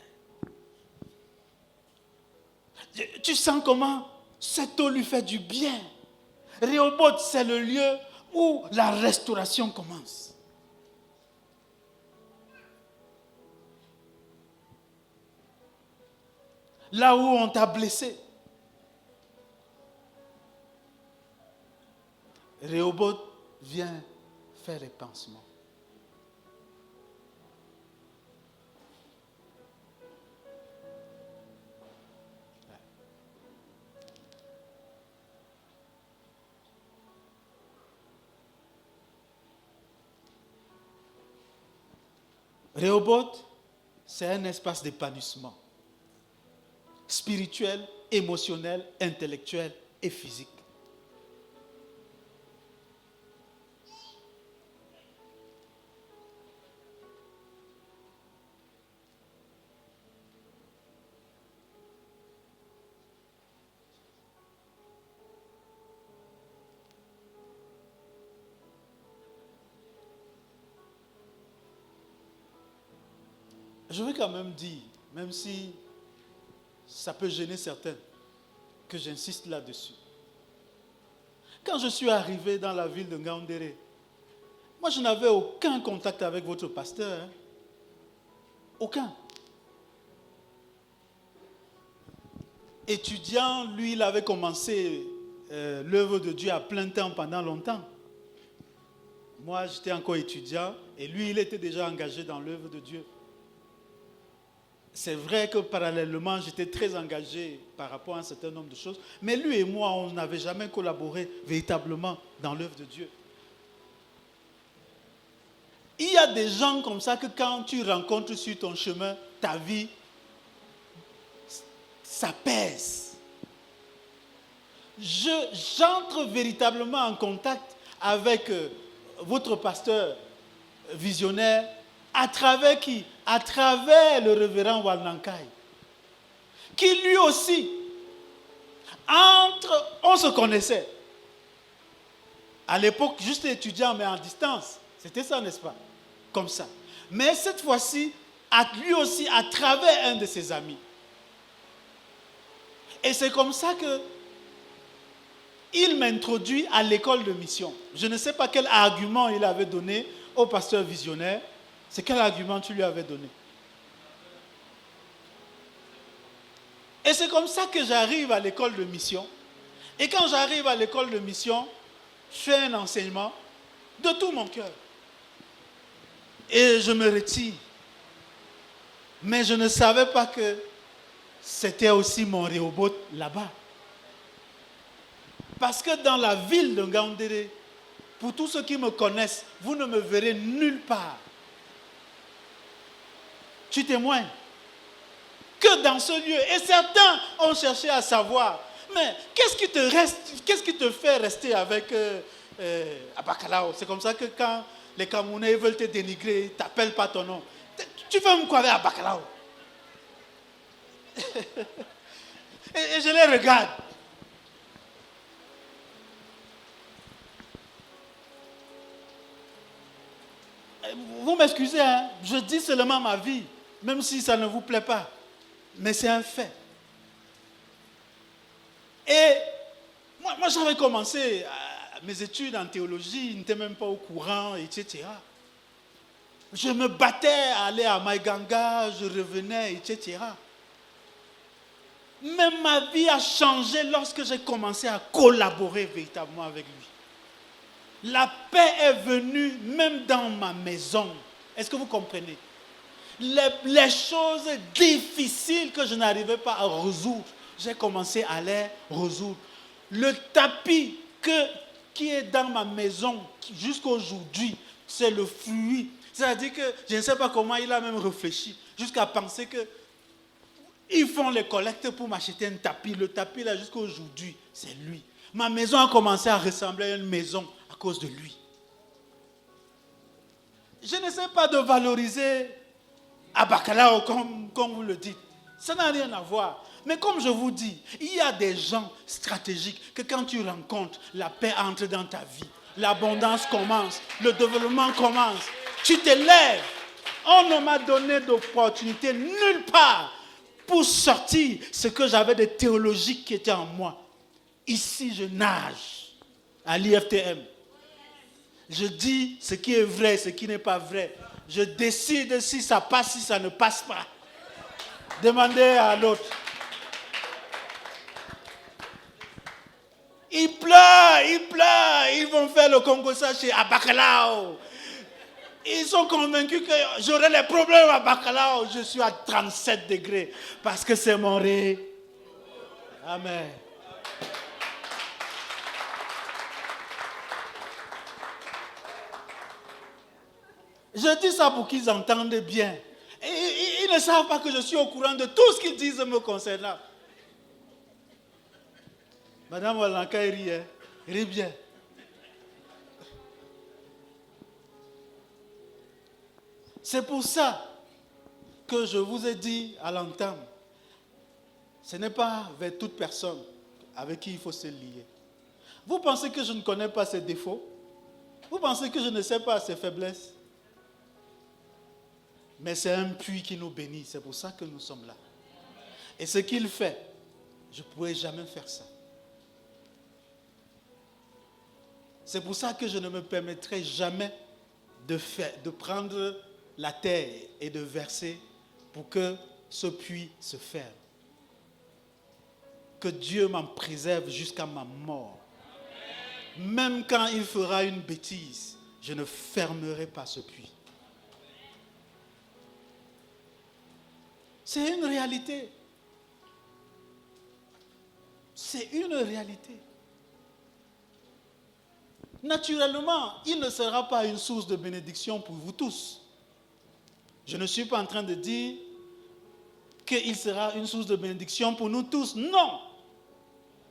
Tu sens comment cette eau lui fait du bien. Rehoboth, c'est le lieu où la restauration commence. Là où on t'a blessé, Rehoboth vient faire les pansements. Rehoboth, c'est un espace d'épanouissement. spirituelle, émotionnelle, intellectuelle et physique. Je veux quand même dire, même si ça peut gêner certains, que j'insiste là-dessus. Quand je suis arrivé dans la ville de Ngaoundéré, moi je n'avais aucun contact avec votre pasteur. Hein. Aucun. Étudiant, lui, il avait commencé l'œuvre de Dieu à plein temps pendant longtemps. Moi, j'étais encore étudiant et lui, il était déjà engagé dans l'œuvre de Dieu. C'est vrai que parallèlement, j'étais très engagé par rapport à un certain nombre de choses, mais lui et moi, on n'avait jamais collaboré véritablement dans l'œuvre de Dieu. Il y a des gens comme ça que quand tu rencontres sur ton chemin, ta vie, ça pèse. J'entre véritablement en contact avec votre pasteur visionnaire. À travers qui? À travers le révérend Walnankai. Qui lui aussi, on se connaissait. À l'époque, juste étudiant, mais en distance. C'était ça, n'est-ce pas? Comme ça. Mais cette fois-ci, lui aussi, à travers un de ses amis. Et c'est comme ça que il m'introduit à l'école de mission. Je ne sais pas quel argument il avait donné au pasteur visionnaire. C'est quel argument tu lui avais donné? Et c'est comme ça que j'arrive à l'école de mission. Et quand j'arrive à l'école de mission, je fais un enseignement de tout mon cœur. Et je me retire. Mais je ne savais pas que c'était aussi mon Rehoboth là-bas. Parce que dans la ville de Ngaoundéré, pour tous ceux qui me connaissent, vous ne me verrez nulle part. Tu témoignes que dans ce lieu. Et certains ont cherché à savoir, mais qu'est-ce qui te reste, qu'est-ce qui te fait rester avec Abakalao? C'est comme ça que quand les Camerounais veulent te dénigrer, ils ne t'appellent pas ton nom. Tu fais même quoi avec Abakalao? et je les regarde. Vous m'excusez, hein? Je dis seulement ma vie. Même si ça ne vous plaît pas. Mais c'est un fait. Et moi j'avais commencé mes études en théologie, je n'étais même pas au courant, etc. Je me battais à aller à Maïganga, je revenais, etc. Mais ma vie a changé lorsque j'ai commencé à collaborer véritablement avec lui. La paix est venue même dans ma maison. Est-ce que vous comprenez? Les choses difficiles que je n'arrivais pas à résoudre, j'ai commencé à les résoudre. Le tapis qui est dans ma maison jusqu'à aujourd'hui, c'est le fruit. C'est-à-dire que je ne sais pas comment il a même réfléchi jusqu'à penser que ils font les collectes pour m'acheter un tapis. Le tapis là jusqu'à aujourd'hui, c'est lui. Ma maison a commencé à ressembler à une maison à cause de lui. Je ne sais pas de valoriser Abakalao comme vous le dites. Ça n'a rien à voir. Mais comme je vous dis, il y a des gens stratégiques que quand tu rencontres, la paix entre dans ta vie. L'abondance commence, le développement commence. Tu te lèves. On ne m'a donné d'opportunité nulle part pour sortir ce que j'avais de théologique qui était en moi. Ici, je nage à l'IFTM. Je dis ce qui est vrai, ce qui n'est pas vrai. Je décide si ça passe, si ça ne passe pas. Demandez à l'autre. Il pleut, ils vont faire le Congo-ça chez Abakalao. Ils sont convaincus que j'aurai les problèmes à Abakalao. Je suis à 37 degrés parce que c'est mon ré. Amen. Je dis ça pour qu'ils entendent bien. Et ils ne savent pas que je suis au courant de tout ce qu'ils disent me concernant. Madame Walanka rit, hein? Rit bien. C'est pour ça que je vous ai dit à l'entame, ce n'est pas vers toute personne avec qui il faut se lier. Vous pensez que je ne connais pas ses défauts? Vous pensez que je ne sais pas ses faiblesses? Mais c'est un puits qui nous bénit, c'est pour ça que nous sommes là. Et ce qu'il fait, je ne pourrais jamais faire ça. C'est pour ça que je ne me permettrai jamais de prendre la terre et de verser pour que ce puits se ferme. Que Dieu m'en préserve jusqu'à ma mort. Même quand il fera une bêtise, je ne fermerai pas ce puits. C'est une réalité. C'est une réalité. Naturellement, il ne sera pas une source de bénédiction pour vous tous. Je ne suis pas en train de dire qu'il sera une source de bénédiction pour nous tous. Non!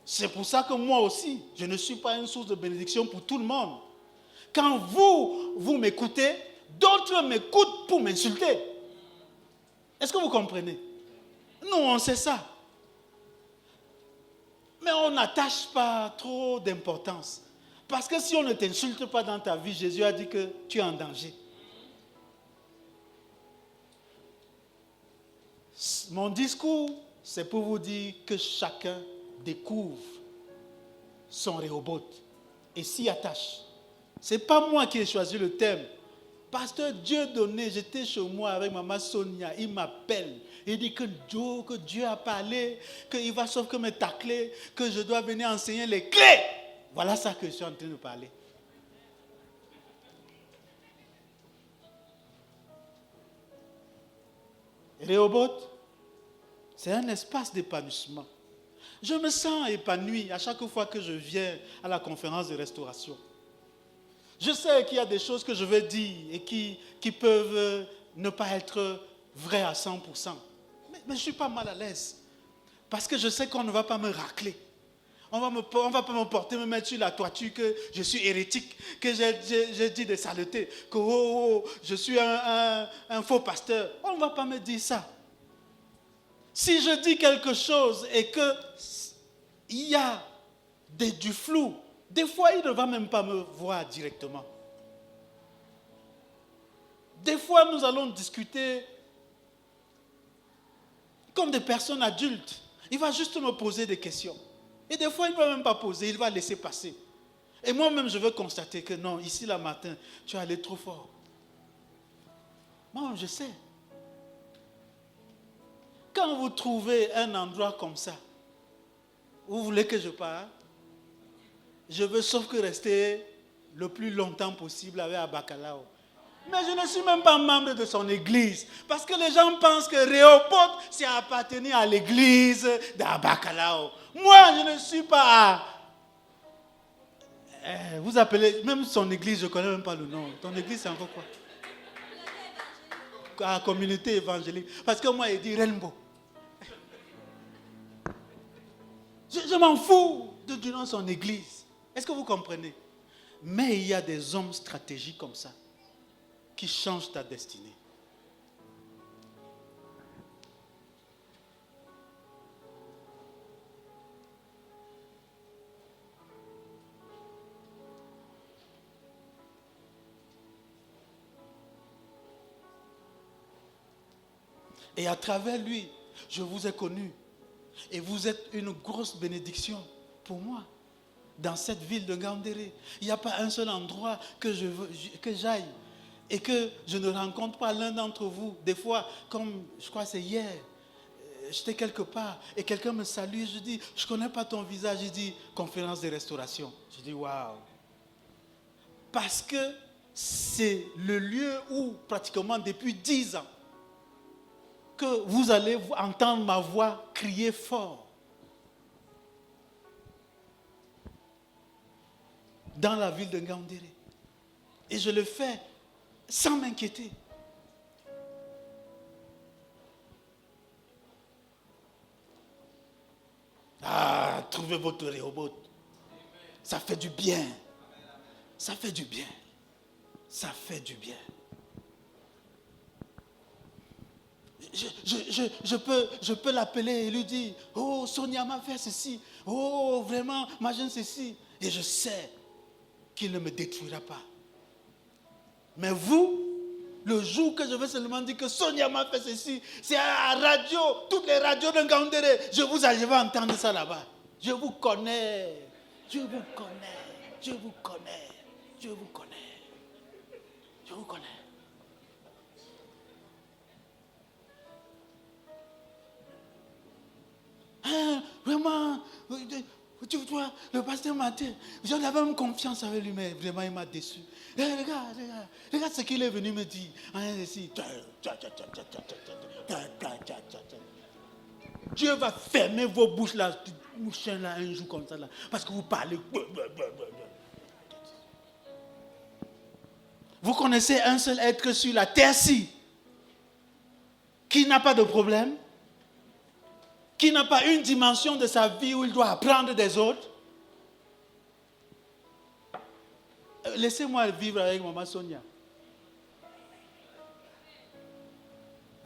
C'est pour ça que moi aussi, je ne suis pas une source de bénédiction pour tout le monde. Quand vous m'écoutez, d'autres m'écoutent pour m'insulter. Est-ce que vous comprenez? Nous, on sait ça. Mais on n'attache pas trop d'importance. Parce que si on ne t'insulte pas dans ta vie, Jésus a dit que tu es en danger. Mon discours, c'est pour vous dire que chacun découvre son Rehoboth et s'y attache. Ce n'est pas moi qui ai choisi le thème. Pasteur Dieudonné, j'étais chez moi avec maman Sonia, il m'appelle. Il dit que Dieu a parlé, qu'il va sauf que me tacler, que je dois venir enseigner les clés. Voilà ça que je suis en train de parler. Rehoboth, c'est un espace d'épanouissement. Je me sens épanoui à chaque fois que je viens à la conférence de restauration. Je sais qu'il y a des choses que je vais dire et qui peuvent ne pas être vraies à 100%. Mais je ne suis pas mal à l'aise. Parce que je sais qu'on ne va pas me racler. On ne va pas me porter, me mettre sur la toiture que je suis hérétique, que j'ai dit des saletés, que je suis un faux pasteur. On ne va pas me dire ça. Si je dis quelque chose et qu'il y a du flou, des fois, il ne va même pas me voir directement. Des fois, nous allons discuter comme des personnes adultes. Il va juste me poser des questions. Et des fois, il ne va même pas poser, il va laisser passer. Et moi-même, je veux constater que non, ici, là, matin, tu es allé trop fort. Moi, je sais. Quand vous trouvez un endroit comme ça, vous voulez que je parle? Je veux sauf que rester le plus longtemps possible avec Abakalao. Mais je ne suis même pas membre de son église. Parce que les gens pensent que Rehoboth, c'est appartenir à l'église d'Abakalao. Moi, je ne suis pas... vous appelez... Même son église, je ne connais même pas le nom. Ton église, c'est encore quoi? La communauté évangélique. Parce que moi, il dit Rainbow. Je m'en fous du nom de son église. Est-ce que vous comprenez? Mais il y a des hommes stratégiques comme ça qui changent ta destinée. Et à travers lui, je vous ai connu. Et vous êtes une grosse bénédiction pour moi. Dans cette ville de Ngandéré, il n'y a pas un seul endroit que j'aille et que je ne rencontre pas l'un d'entre vous. Des fois, comme je crois que c'est hier, j'étais quelque part et quelqu'un me salue. Je dis, je ne connais pas ton visage. Il dit, conférence de restauration. Je dis, waouh. Parce que c'est le lieu où, pratiquement depuis 10 ans, que vous allez entendre ma voix crier fort. Dans la ville de Ngandéré. Et je le fais sans m'inquiéter. Ah, trouver votre Rehoboth. Ça fait du bien. Ça fait du bien. Ça fait du bien. Je peux l'appeler et lui dire, oh, Sonia m'a fait ceci. Oh, vraiment, ma jeune ceci. Et je sais qu'il ne me détruira pas. Mais vous, le jour que je vais seulement dire que Sonia m'a fait ceci, c'est à la radio, toutes les radios de Ngandere, je vais entendre ça là-bas. Je vous connais. Je vous connais. Je vous connais. Je vous connais. Je vous connais. Hein, vraiment, tu vois, le pasteur Martin, j'en avais même confiance avec lui, mais vraiment il m'a déçu. Regarde ce qu'il est venu me dire. Dieu va fermer vos bouches là, là un jour comme ça là, parce que vous parlez. Vous connaissez un seul être sur la terre-ci qui n'a pas de problème, qui n'a pas une dimension de sa vie où il doit apprendre des autres. Laissez-moi vivre avec maman Sonia.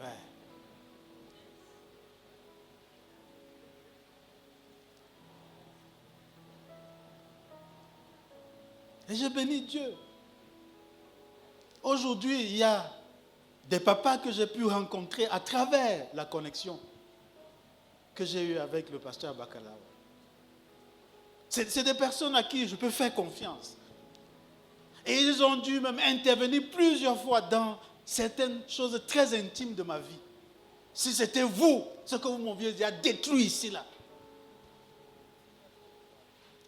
Ouais. Et je bénis Dieu. Aujourd'hui, il y a des papas que j'ai pu rencontrer à travers la connexion que j'ai eue avec le pasteur Bakalawa. C'est des personnes à qui je peux faire confiance. Et ils ont dû même intervenir plusieurs fois dans certaines choses très intimes de ma vie. Si c'était vous, ce que vous m'aviez dit, a détruit ici, là.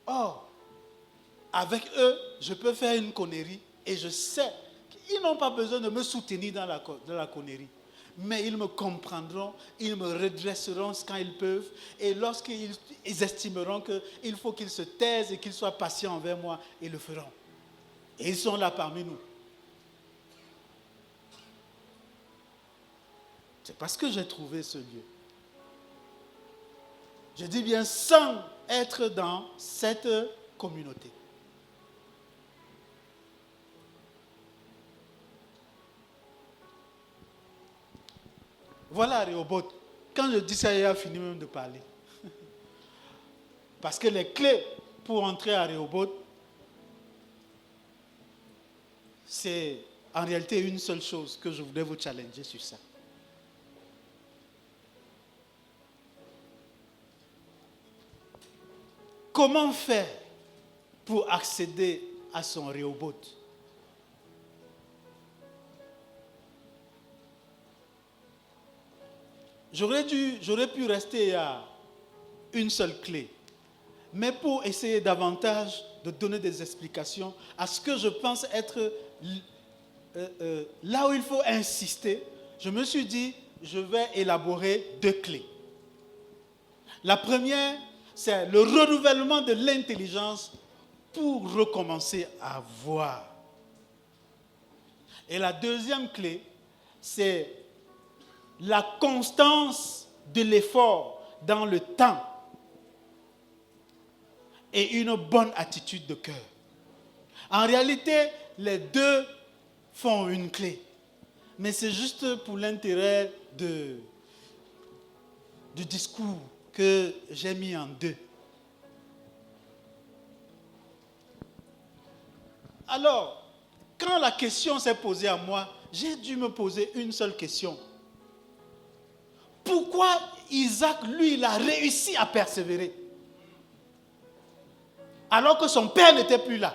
Or, avec eux, je peux faire une connerie et je sais qu'ils n'ont pas besoin de me soutenir dans la connerie. Mais ils me comprendront, ils me redresseront quand ils peuvent. Et lorsqu'ils estimeront qu'il faut qu'ils se taisent et qu'ils soient patients envers moi, ils le feront. Et ils sont là parmi nous. C'est parce que j'ai trouvé ce lieu. Je dis bien sans être dans cette communauté. Voilà Rehoboth. Quand je dis ça, il a fini même de parler. Parce que les clés pour entrer à Rehoboth, c'est en réalité une seule chose que je voudrais vous challenger sur ça. Comment faire pour accéder à son Rehoboth? J'aurais pu rester à une seule clé. Mais pour essayer davantage de donner des explications à ce que je pense être là où il faut insister, je me suis dit, je vais élaborer 2 clés. La première, c'est le renouvellement de l'intelligence pour recommencer à voir. Et la deuxième clé, c'est la constance de l'effort dans le temps et une bonne attitude de cœur. En réalité, les deux font une clé. Mais c'est juste pour l'intérêt du discours que j'ai mis en 2. Alors, quand la question s'est posée à moi, j'ai dû me poser une seule question. Pourquoi Isaac, lui, il a réussi à persévérer alors que son père n'était plus là?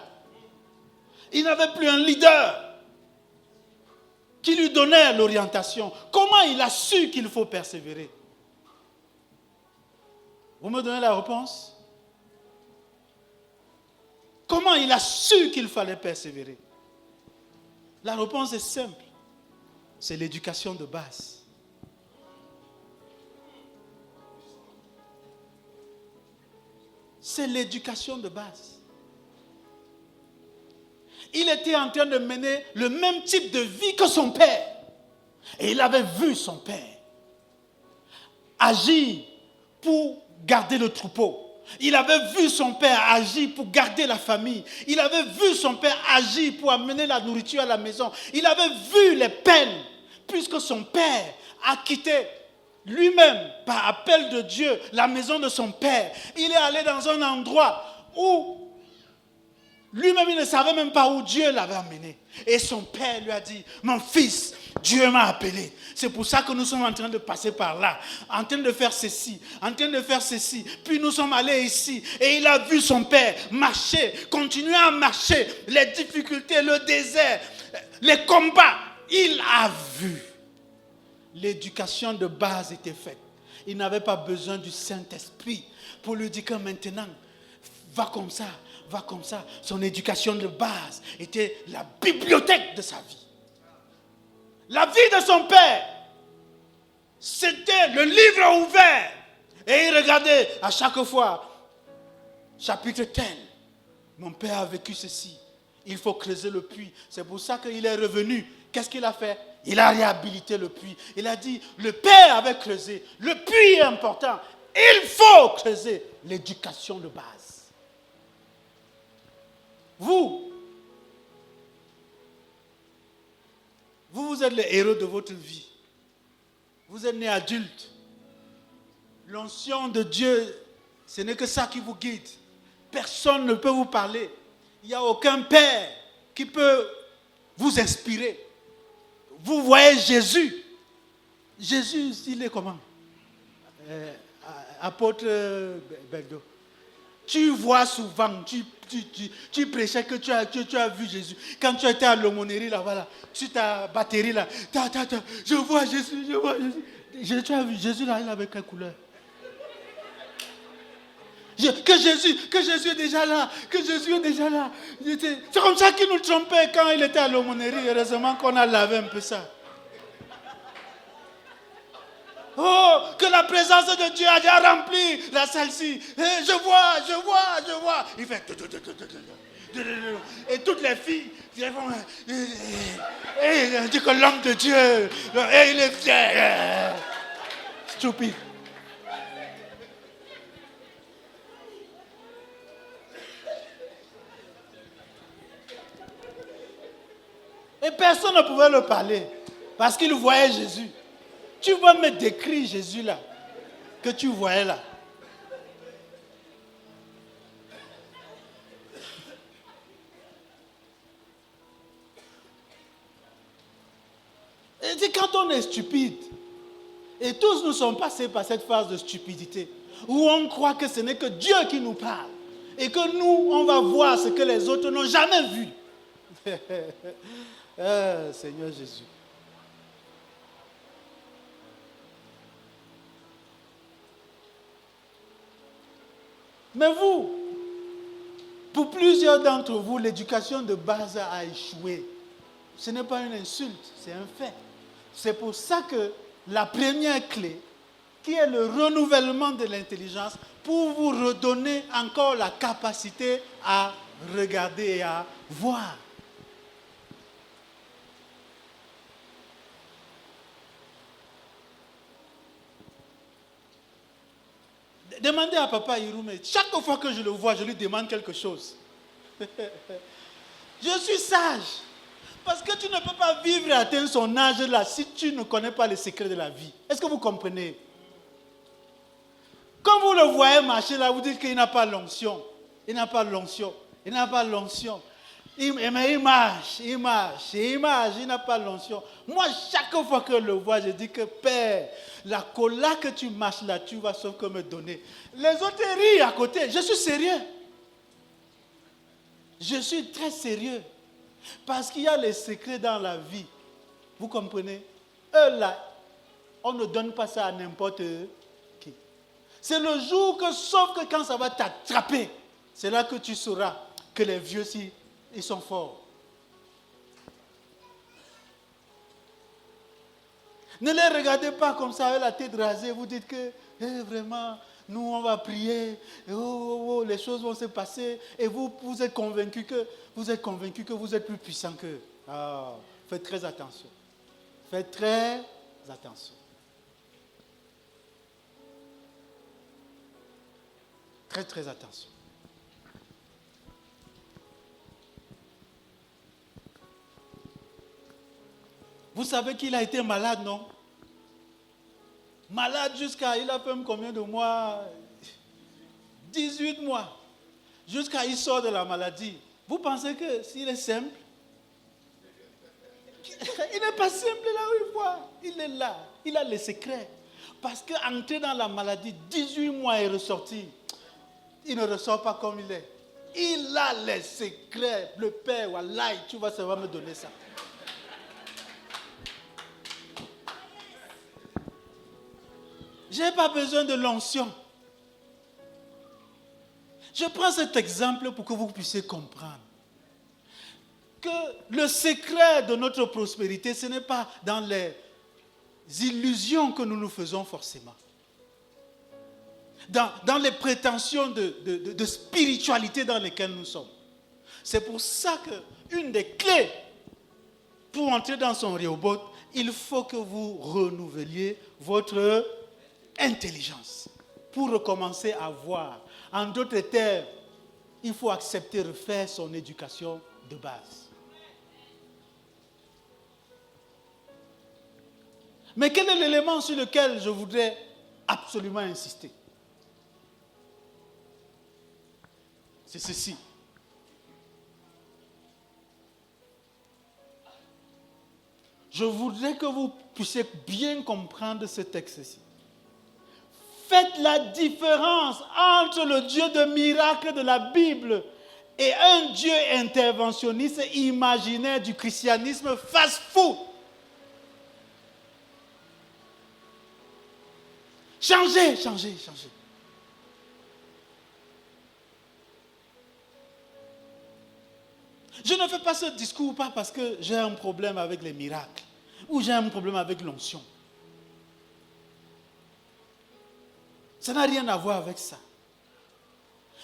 Il n'avait plus un leader qui lui donnait l'orientation. Comment il a su qu'il faut persévérer? Vous me donnez la réponse? Comment il a su qu'il fallait persévérer? La réponse est simple. C'est l'éducation de base. C'est l'éducation de base. Il était en train de mener le même type de vie que son père. Et il avait vu son père agir pour garder le troupeau. Il avait vu son père agir pour garder la famille. Il avait vu son père agir pour amener la nourriture à la maison. Il avait vu les peines, puisque son père a quitté lui-même, par appel de Dieu, la maison de son père. Il est allé dans un endroit où lui-même, il ne savait même pas où Dieu l'avait amené. Et son père lui a dit, mon fils, Dieu m'a appelé. C'est pour ça que nous sommes en train de passer par là, en train de faire ceci, en train de faire ceci. Puis nous sommes allés ici et il a vu son père marcher, continuer à marcher, les difficultés, le désert, les combats. Il a vu. L'éducation de base était faite. Il n'avait pas besoin du Saint-Esprit pour lui dire que maintenant, va comme ça. Va comme ça. Son éducation de base était la bibliothèque de sa vie. La vie de son père, c'était le livre ouvert. Et il regardait à chaque fois, chapitre tel. Mon père a vécu ceci. Il faut creuser le puits. C'est pour ça qu'il est revenu. Qu'est-ce qu'il a fait? Il a réhabilité le puits. Il a dit, le père avait creusé. Le puits est important. Il faut creuser l'éducation de base. Vous êtes les héros de votre vie. Vous êtes nés adultes. L'onction de Dieu, ce n'est que ça qui vous guide. Personne ne peut vous parler. Il n'y a aucun père qui peut vous inspirer. Vous voyez Jésus. Jésus, il est comment? Apôtre Beldo. Tu vois souvent, tu prêchais que tu as vu Jésus. Quand tu étais à l'aumônerie là-bas, là, sur ta batterie là, je vois Jésus, je vois Jésus. Tu as vu Jésus là, il avait quelle couleur? Que Jésus est déjà là, que Jésus est déjà là. C'est comme ça qu'il nous trompait quand il était à l'aumônerie. Heureusement qu'on a lavé un peu ça. Oh, que la présence de Dieu a déjà rempli la salle-ci. Je vois. Il fait... Et toutes les filles, il dit que l'homme de Dieu, il est fier. Stupide. Et personne ne pouvait le parler parce qu'il voyait Jésus. Tu vas me décrire Jésus là, que tu voyais là. Et quand on est stupide, et tous nous sommes passés par cette phase de stupidité, où on croit que ce n'est que Dieu qui nous parle, et que nous, on va voir ce que les autres n'ont jamais vu. Seigneur Jésus. Mais vous, pour plusieurs d'entre vous, l'éducation de base a échoué. Ce n'est pas une insulte, c'est un fait. C'est pour ça que la première clé, qui est le renouvellement de l'intelligence, pour vous redonner encore la capacité à regarder et à voir. Demandez à papa Iroume, chaque fois que je le vois, je lui demande quelque chose. Je suis sage. Parce que tu ne peux pas vivre et atteindre son âge là si tu ne connais pas les secrets de la vie. Est-ce que vous comprenez? Quand vous le voyez marcher là, vous dites qu'il n'a pas l'onction. Il n'a pas l'onction. Il n'a pas l'onction. Mais il marche, il n'a pas l'onction. Moi, chaque fois que je le vois, je dis que Père, la cola que tu marches là, tu vas sauf que me donner. Les autres rient à côté. Je suis sérieux. Je suis très sérieux. Parce qu'il y a les secrets dans la vie. Vous comprenez? Eux là, on ne donne pas ça à n'importe qui. C'est le jour que, sauf que quand ça va t'attraper, c'est là que tu sauras que les vieux, si, ils sont forts. Ne les regardez pas comme ça avec la tête rasée. Vous dites que vraiment, nous on va prier, les choses vont se passer. Et vous êtes convaincus que vous êtes plus puissant qu'eux. Ah, faites très attention. Faites très attention. Très, très attention. Vous savez qu'il a été malade, non? Malade jusqu'à, il a fait combien de mois? 18 mois. Jusqu'à il sort de la maladie. Vous pensez que s'il est simple? Il n'est pas simple là où il voit. Il est là. Il a les secrets. Parce qu'entrer dans la maladie, 18 mois est ressorti. Il ne ressort pas comme il est. Il a les secrets. Le Père, Wallahi, tu vas savoir me donner ça. Je n'ai pas besoin de l'onction. Je prends cet exemple pour que vous puissiez comprendre que le secret de notre prospérité, ce n'est pas dans les illusions que nous nous faisons forcément. Dans les prétentions de spiritualité dans lesquelles nous sommes. C'est pour ça qu'une des clés pour entrer dans son Rehoboth, il faut que vous renouveliez votre intelligence pour recommencer à voir. En d'autres termes, il faut accepter de refaire son éducation de base. Mais quel est l'élément sur lequel je voudrais absolument insister? C'est ceci. Je voudrais que vous puissiez bien comprendre ce texte-ci. Faites la différence entre le Dieu de miracles de la Bible et un Dieu interventionniste imaginaire du christianisme fast-food. Changez. Je ne fais pas ce discours pas parce que j'ai un problème avec les miracles ou j'ai un problème avec l'onction. Ça n'a rien à voir avec ça.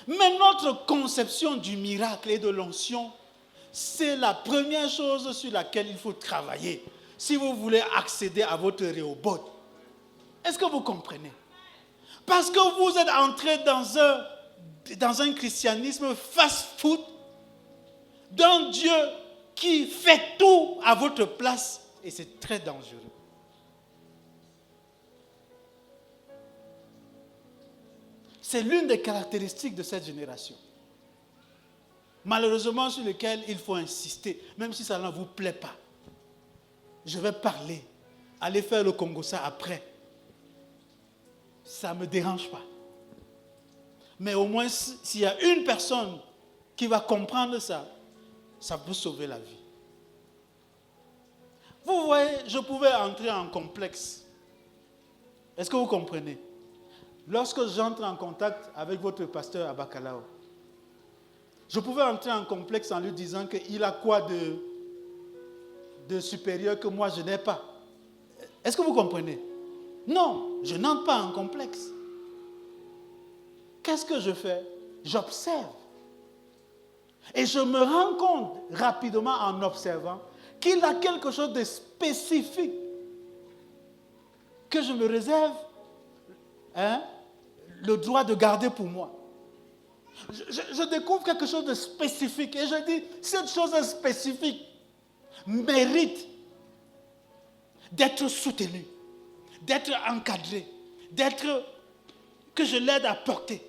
Mais notre conception du miracle et de l'onction, c'est la première chose sur laquelle il faut travailler si vous voulez accéder à votre Rehoboth. Est-ce que vous comprenez? Parce que vous êtes entré dans un christianisme fast-food, d'un Dieu qui fait tout à votre place, et c'est très dangereux. C'est l'une des caractéristiques de cette génération. Malheureusement, sur lequel il faut insister, même si ça ne vous plaît pas. Je vais parler. Allez faire le Congo ça après. Ça ne me dérange pas. Mais au moins, s'il y a une personne qui va comprendre ça, ça peut sauver la vie. Vous voyez, je pouvais entrer en complexe. Est-ce que vous comprenez? Lorsque j'entre en contact avec votre pasteur à Bacalao, je pouvais entrer en complexe en lui disant qu'il a quoi de supérieur que moi je n'ai pas. Est-ce que vous comprenez? Non, je n'entre pas en complexe. Qu'est-ce que je fais? J'observe. Et je me rends compte rapidement en observant qu'il a quelque chose de spécifique que je me réserve le droit de garder pour moi. Je découvre quelque chose de spécifique et je dis, cette chose spécifique mérite d'être soutenue, d'être encadrée, que je l'aide à porter.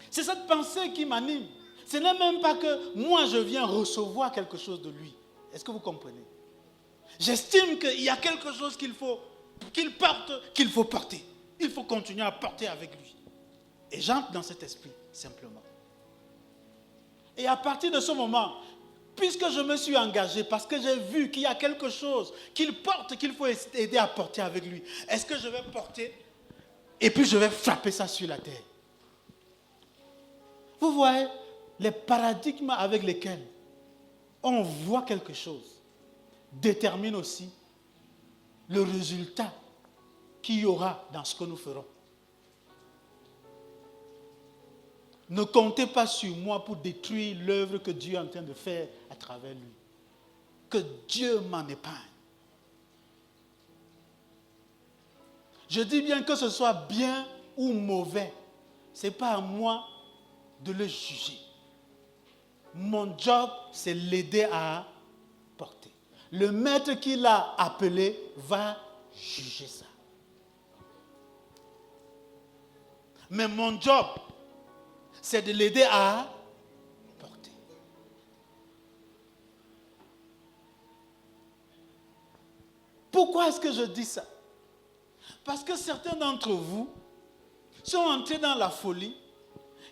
C'est cette pensée qui m'anime. Ce n'est même pas que moi je viens recevoir quelque chose de lui. Est-ce que vous comprenez? J'estime qu'il y a quelque chose qu'il porte, qu'il faut porter. Il faut continuer à porter avec lui. Et j'entre dans cet esprit, simplement. Et à partir de ce moment, puisque je me suis engagé, parce que j'ai vu qu'il y a quelque chose qu'il porte, qu'il faut aider à porter avec lui, est-ce que je vais porter et puis je vais frapper ça sur la terre? Vous voyez, les paradigmes avec lesquels on voit quelque chose déterminent aussi le résultat qu'il y aura dans ce que nous ferons. Ne comptez pas sur moi pour détruire l'œuvre que Dieu est en train de faire à travers lui. Que Dieu m'en épargne. Je dis bien que ce soit bien ou mauvais, ce n'est pas à moi de le juger. Mon job, c'est l'aider à porter. Le maître qui l'a appelé va juger ça. Mais mon job, c'est de l'aider à porter. Pourquoi est-ce que je dis ça? Parce que certains d'entre vous sont entrés dans la folie,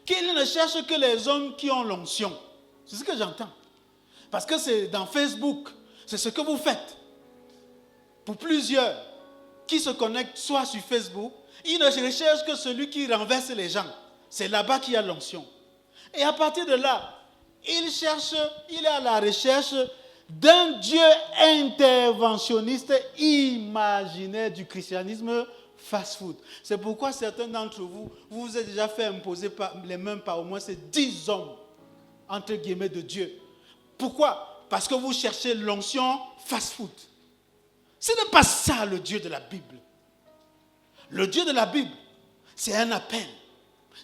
qu'ils ne cherchent que les hommes qui ont l'onction. C'est ce que j'entends. Parce que c'est dans Facebook, c'est ce que vous faites. Pour plusieurs qui se connectent soit sur Facebook, ils ne recherchent que celui qui renverse les gens. C'est là-bas qu'il y a l'onction. Et à partir de là, il est à la recherche d'un Dieu interventionniste imaginaire du christianisme fast-food. C'est pourquoi certains d'entre vous, vous vous êtes déjà fait imposer les mains par au moins ces 10 hommes, entre guillemets, de Dieu. Pourquoi? Parce que vous cherchez l'onction fast-food. Ce n'est pas ça le Dieu de la Bible. Le Dieu de la Bible, c'est un appel,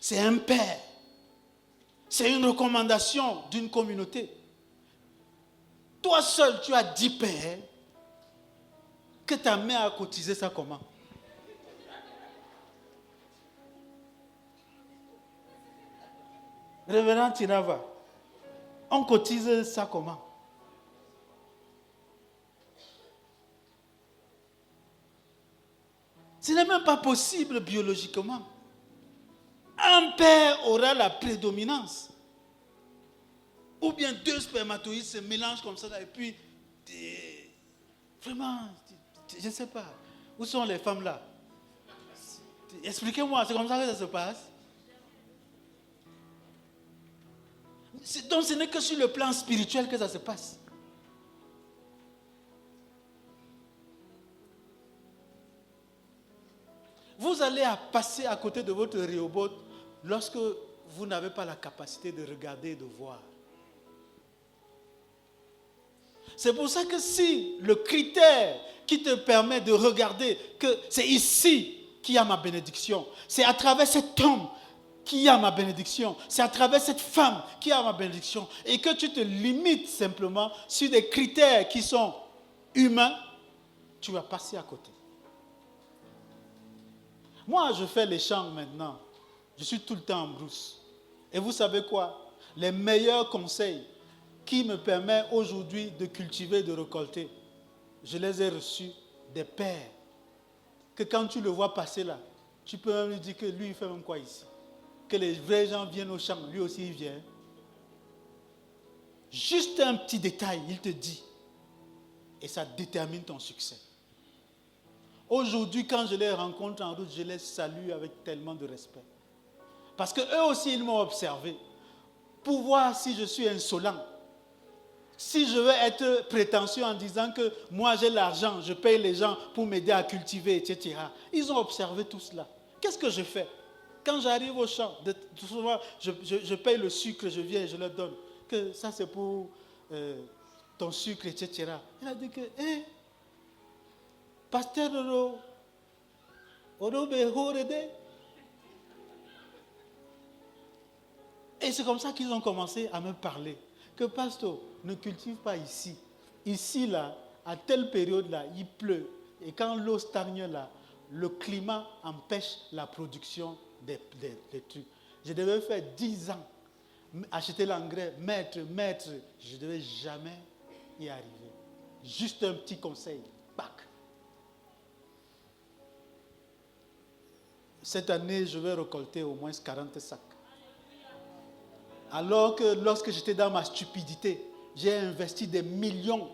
c'est un père, c'est une recommandation d'une communauté. Toi seul, tu as 10 pères, que ta mère a cotisé ça comment? Révérend Tinava, on cotise ça comment? Ce n'est même pas possible biologiquement. Un père aura la prédominance. Ou bien 2 spermatozoïdes se mélangent comme ça et puis, vraiment, je ne sais pas. Où sont les femmes là? Expliquez-moi, c'est comme ça que ça se passe? Donc ce n'est que sur le plan spirituel que ça se passe. Vous allez passer à côté de votre Rehoboth lorsque vous n'avez pas la capacité de regarder et de voir. C'est pour ça que si le critère qui te permet de regarder que c'est ici qu'il y a ma bénédiction, c'est à travers cet homme qu'il y a ma bénédiction, c'est à travers cette femme qu'il y a ma bénédiction, et que tu te limites simplement sur des critères qui sont humains, tu vas passer à côté. Moi, je fais les champs maintenant. Je suis tout le temps en brousse. Et vous savez quoi? Les meilleurs conseils qui me permettent aujourd'hui de cultiver, de récolter, je les ai reçus des pères. Que quand tu le vois passer là, tu peux même lui dire que lui, il fait même quoi ici? Que les vrais gens viennent au champ, lui aussi il vient. Juste un petit détail, il te dit. Et ça détermine ton succès. Aujourd'hui, quand je les rencontre en route, je les salue avec tellement de respect. Parce qu'eux aussi, ils m'ont observé. Pour voir si je suis insolent. Si je veux être prétentieux en disant que moi j'ai l'argent, je paye les gens pour m'aider à cultiver, etc. Ils ont observé tout cela. Qu'est-ce que je fais? Quand j'arrive au champ, souvent je paye le sucre, je viens et je leur donne. Que ça c'est pour ton sucre, etc. Il a dit que, Pasteur et c'est comme ça qu'ils ont commencé à me parler. Que pasteur, ne cultive pas ici. Ici, là, à telle période-là, il pleut. Et quand l'eau stagne là, le climat empêche la production des trucs. Je devais faire 10 ans, acheter l'engrais, mettre. Je ne devais jamais y arriver. Juste un petit conseil. Bac. Cette année, je vais récolter au moins 40 sacs. Alors que lorsque j'étais dans ma stupidité, j'ai investi des millions.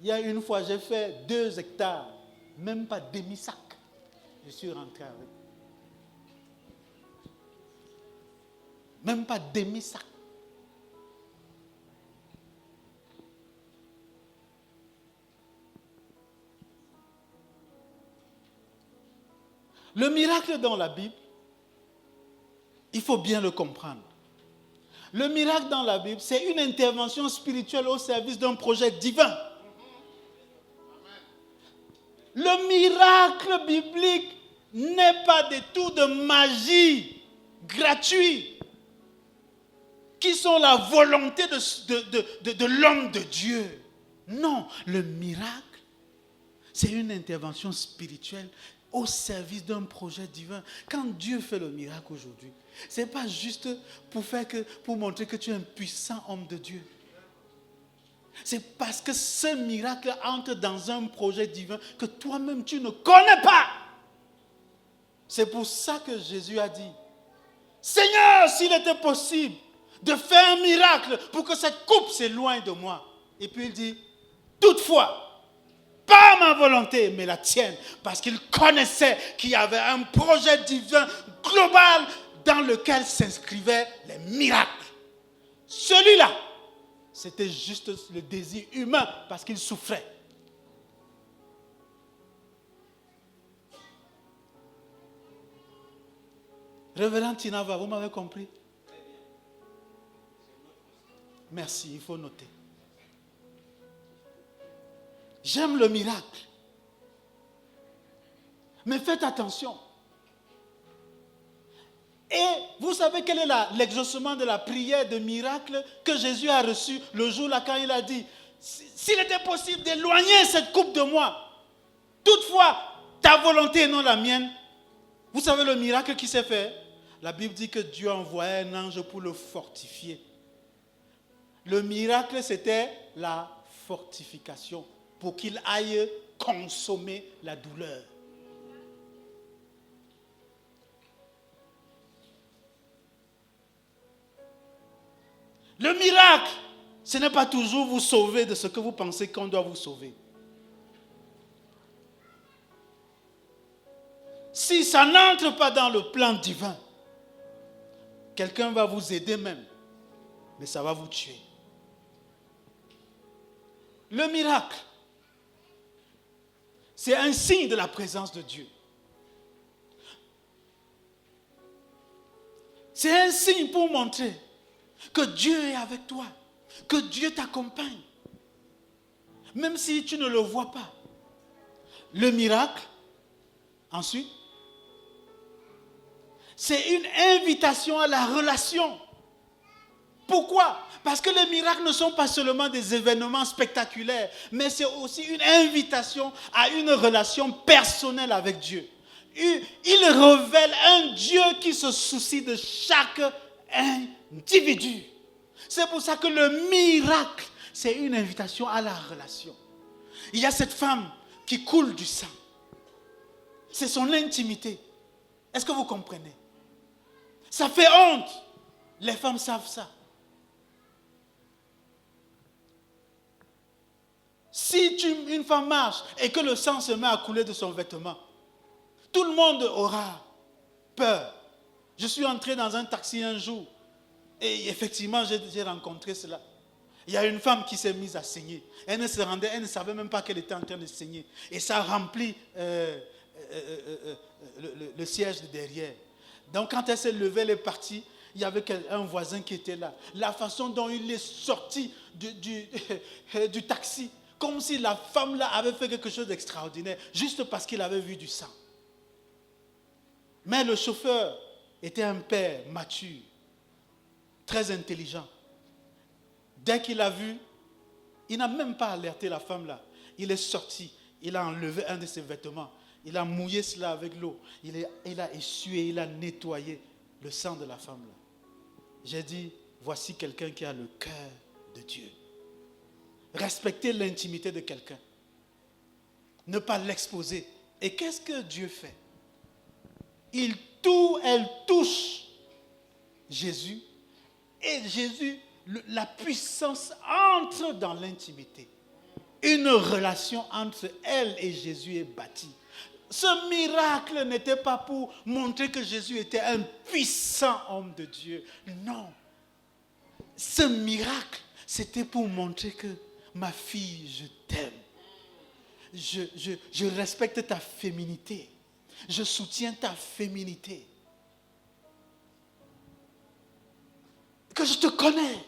Il y a une fois, j'ai fait 2 hectares, même pas demi-sac. Je suis rentré avec. Même pas demi-sac. Le miracle dans la Bible, il faut bien le comprendre. Le miracle dans la Bible, c'est une intervention spirituelle au service d'un projet divin. Le miracle biblique, n'est pas des tours de magie gratuits qui sont la volonté de l'homme de Dieu. Non, le miracle, c'est une intervention spirituelle au service d'un projet divin. Quand Dieu fait le miracle aujourd'hui, ce n'est pas juste pour montrer que tu es un puissant homme de Dieu. C'est parce que ce miracle entre dans un projet divin que toi-même tu ne connais pas. C'est pour ça que Jésus a dit, Seigneur, s'il était possible de faire un miracle pour que cette coupe s'éloigne de moi. Et puis il dit, toutefois, pas ma volonté, mais la tienne. Parce qu'il connaissait qu'il y avait un projet divin global dans lequel s'inscrivaient les miracles. Celui-là, c'était juste le désir humain parce qu'il souffrait. Révérend Tinava, vous m'avez compris? Merci, il faut noter. J'aime le miracle. Mais faites attention. Et vous savez quel est l'exaucement de la prière de miracle que Jésus a reçu le jour-là quand il a dit, s'il était possible d'éloigner cette coupe de moi, toutefois, ta volonté et non la mienne. Vous savez le miracle qui s'est fait? La Bible dit que Dieu a envoyé un ange pour le fortifier. Le miracle, c'était la fortification pour qu'il aille consommer la douleur. Le miracle, ce n'est pas toujours vous sauver de ce que vous pensez qu'on doit vous sauver. Si ça n'entre pas dans le plan divin, quelqu'un va vous aider même, mais ça va vous tuer. Le miracle, c'est un signe de la présence de Dieu. C'est un signe pour montrer que Dieu est avec toi, que Dieu t'accompagne, même si tu ne le vois pas. Le miracle, ensuite, c'est une invitation à la relation. Pourquoi? Parce que les miracles ne sont pas seulement des événements spectaculaires, mais c'est aussi une invitation à une relation personnelle avec Dieu. Il révèle un Dieu qui se soucie de chaque individu. C'est pour ça que le miracle, c'est une invitation à la relation. Il y a cette femme qui coule du sang. C'est son intimité. Est-ce que vous comprenez? Ça fait honte. Les femmes savent ça. Si une femme marche et que le sang se met à couler de son vêtement, tout le monde aura peur. Je suis entré dans un taxi un jour et effectivement j'ai rencontré cela. Il y a une femme qui s'est mise à saigner. Elle ne savait même pas qu'elle était en train de saigner. Et ça remplit le siège de derrière. Donc quand elle s'est levée, elle est partie. Il y avait un voisin qui était là. La façon dont il est sorti du taxi, comme si la femme-là avait fait quelque chose d'extraordinaire, juste parce qu'il avait vu du sang. Mais le chauffeur était un père mature, très intelligent. Dès qu'il a vu, il n'a même pas alerté la femme-là. Il est sorti, il a enlevé un de ses vêtements, il a mouillé cela avec l'eau, il a essuyé, il a nettoyé le sang de la femme-là. J'ai dit, voici quelqu'un qui a le cœur de Dieu. Respecter l'intimité de quelqu'un. Ne pas l'exposer. Et qu'est-ce que Dieu fait? Elle touche Jésus. Et Jésus, la puissance entre dans l'intimité. Une relation entre elle et Jésus est bâtie. Ce miracle n'était pas pour montrer que Jésus était un puissant homme de Dieu. Non. Ce miracle, c'était pour montrer que ma fille, je t'aime. Je respecte ta féminité. Je soutiens ta féminité. Que je te connais.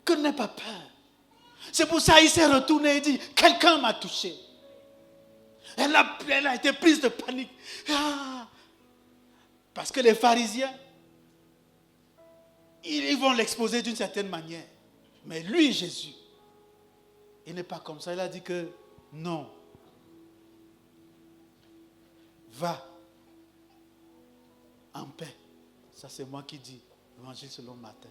Que n'aie pas peur. C'est pour ça qu'il s'est retourné et dit, quelqu'un m'a touché. Elle a été prise de panique. Ah! Parce que les pharisiens, ils vont l'exposer d'une certaine manière. Mais lui, Jésus, il n'est pas comme ça. Il a dit que non. Va en paix. Ça, c'est moi qui dis. L'évangile selon Matthieu.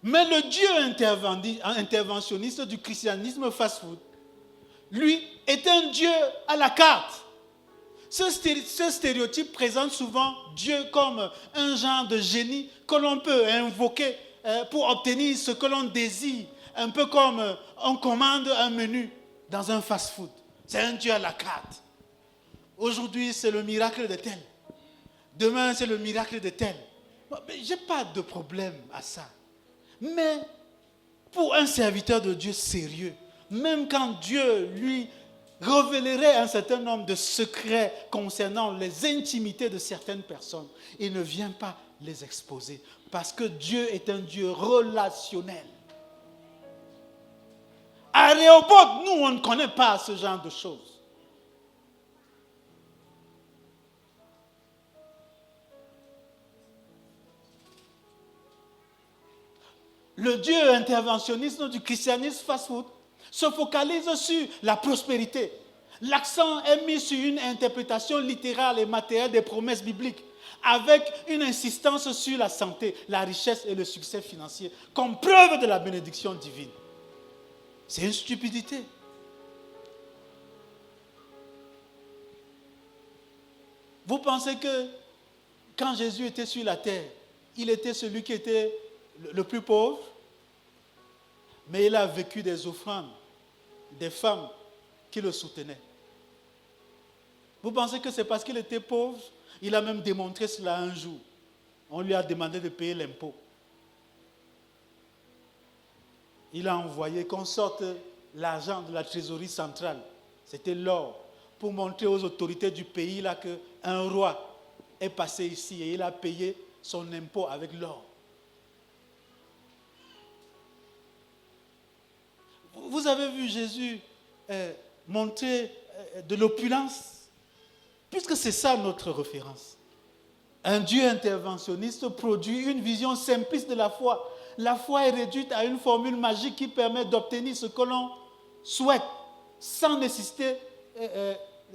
Mais le Dieu interventionniste du christianisme fast-food, lui, est un Dieu à la carte. Ce stéréotype présente souvent Dieu comme un genre de génie que l'on peut invoquer pour obtenir ce que l'on désire. Un peu comme on commande un menu dans un fast-food. C'est un Dieu à la carte. Aujourd'hui, c'est le miracle de tel. Demain, c'est le miracle de tel. Je n'ai pas de problème à ça. Mais pour un serviteur de Dieu sérieux, même quand Dieu lui révélerait un certain nombre de secrets concernant les intimités de certaines personnes, il ne vient pas les exposer. Parce que Dieu est un Dieu relationnel. À Rehoboth, nous, on ne connaît pas ce genre de choses. Le Dieu interventionniste du christianisme fast-food se focalise sur la prospérité. L'accent est mis sur une interprétation littérale et matérielle des promesses bibliques, avec une insistance sur la santé, la richesse et le succès financier, comme preuve de la bénédiction divine. C'est une stupidité. Vous pensez que quand Jésus était sur la terre, il était celui qui était le plus pauvre, mais il a vécu des offrandes, des femmes qui le soutenaient. Vous pensez que c'est parce qu'il était pauvre? Il a même démontré cela un jour. On lui a demandé de payer l'impôt. Il a envoyé qu'on sorte l'argent de la trésorerie centrale. C'était l'or. Pour montrer aux autorités du pays là qu'un roi est passé ici et il a payé son impôt avec l'or. Vous avez vu Jésus montrer de l'opulence, puisque c'est ça notre référence. Un Dieu interventionniste produit une vision simpliste de la foi. La foi est réduite à une formule magique qui permet d'obtenir ce que l'on souhaite, sans nécessiter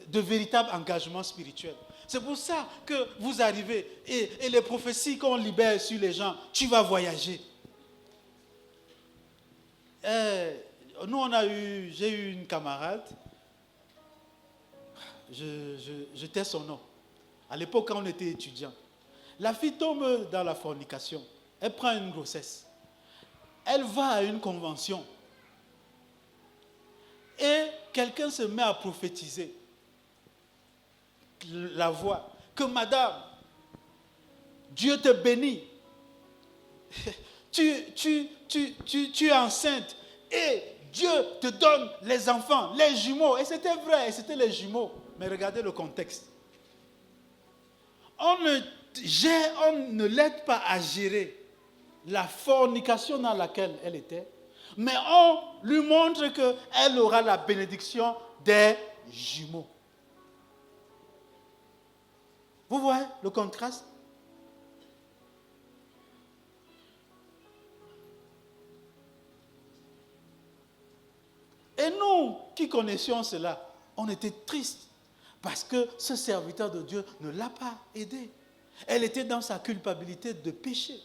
de véritable engagement spirituel. C'est pour ça que vous arrivez et les prophéties qu'on libère sur les gens, tu vas voyager. J'ai eu une camarade, je tais son nom. À l'époque, quand on était étudiant, la fille tombe dans la fornication. Elle prend une grossesse. Elle va à une convention. Et quelqu'un se met à prophétiser. La voix. Que madame, Dieu te bénit. Tu es enceinte. Et Dieu te donne les enfants, les jumeaux. Et c'était vrai, et c'était les jumeaux. Mais regardez le contexte. On ne l'aide pas à gérer la fornication dans laquelle elle était, mais on lui montre qu'elle aura la bénédiction des jumeaux. Vous voyez le contraste? Et nous qui connaissions cela, on était tristes parce que ce serviteur de Dieu ne l'a pas aidé. Elle était dans sa culpabilité de péché.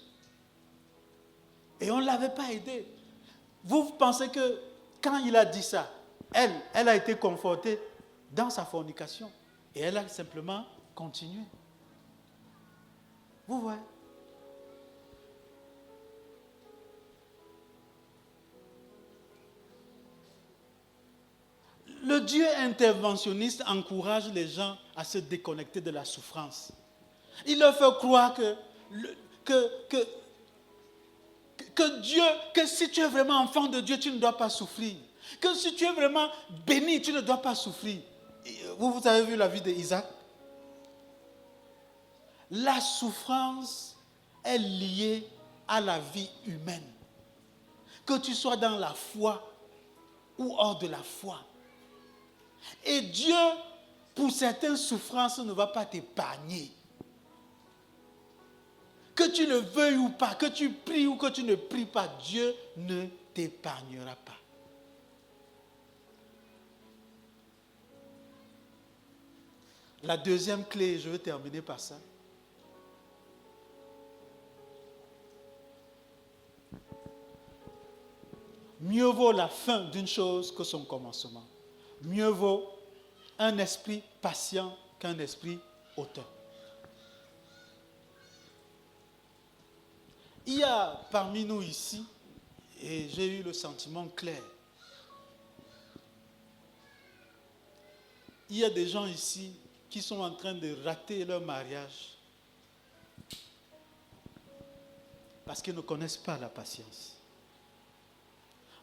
Et on ne l'avait pas aidé. Vous pensez que quand il a dit ça, elle a été confortée dans sa fornication. Et elle a simplement continué. Vous voyez? Le Dieu interventionniste encourage les gens à se déconnecter de la souffrance. Il leur fait croire que Dieu, que si tu es vraiment enfant de Dieu, tu ne dois pas souffrir. Que si tu es vraiment béni, tu ne dois pas souffrir. Vous avez vu la vie d'Isaac? La souffrance est liée à la vie humaine. Que tu sois dans la foi ou hors de la foi. Et Dieu, pour certaines souffrances, ne va pas t'épargner. Que tu le veuilles ou pas, que tu pries ou que tu ne pries pas, Dieu ne t'épargnera pas. La deuxième clé, je vais terminer par ça. Mieux vaut la fin d'une chose que son commencement. Mieux vaut un esprit patient qu'un esprit hautain. Il y a parmi nous ici, et j'ai eu le sentiment clair, il y a des gens ici qui sont en train de rater leur mariage parce qu'ils ne connaissent pas la patience.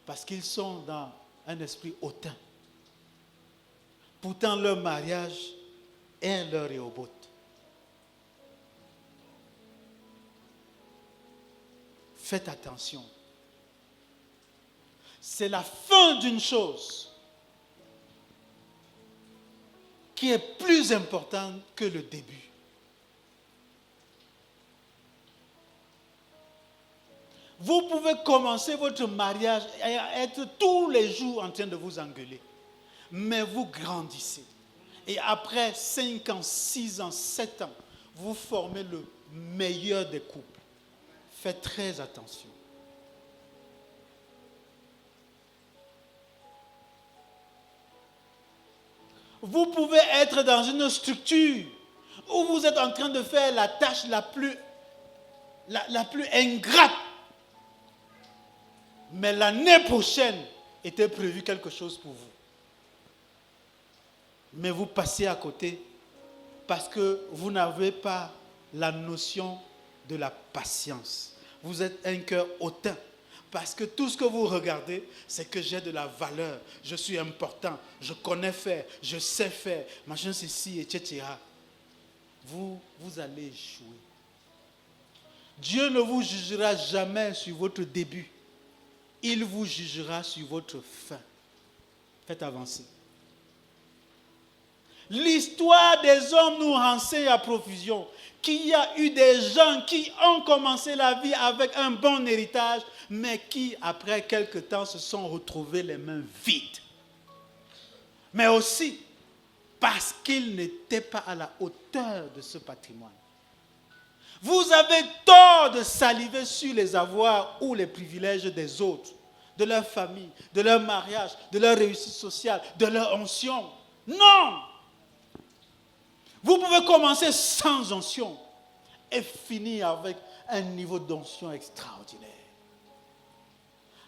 Parce qu'ils sont dans un esprit hautain. Pourtant, leur mariage est leur Rehoboth. Faites attention. C'est la fin d'une chose qui est plus importante que le début. Vous pouvez commencer votre mariage et être tous les jours en train de vous engueuler. Mais vous grandissez. Et après 5 ans, 6 ans, 7 ans, vous formez le meilleur des couples. Faites très attention. Vous pouvez être dans une structure où vous êtes en train de faire la tâche la plus ingrate. Mais l'année prochaine était prévu quelque chose pour vous. Mais vous passez à côté parce que vous n'avez pas la notion de la patience. Vous êtes un cœur hautain. Parce que tout ce que vous regardez, c'est que j'ai de la valeur. Je suis important. Je connais faire. Je sais faire. Machin ceci, etc. Vous allez échouer. Dieu ne vous jugera jamais sur votre début. Il vous jugera sur votre fin. Faites avancer. L'histoire des hommes nous renseigne à profusion qu'il y a eu des gens qui ont commencé la vie avec un bon héritage, mais qui, après quelque temps, se sont retrouvés les mains vides. Mais aussi parce qu'ils n'étaient pas à la hauteur de ce patrimoine. Vous avez tort de saliver sur les avoirs ou les privilèges des autres, de leur famille, de leur mariage, de leur réussite sociale, de leur onction. Non! Vous pouvez commencer sans onction et finir avec un niveau d'onction extraordinaire.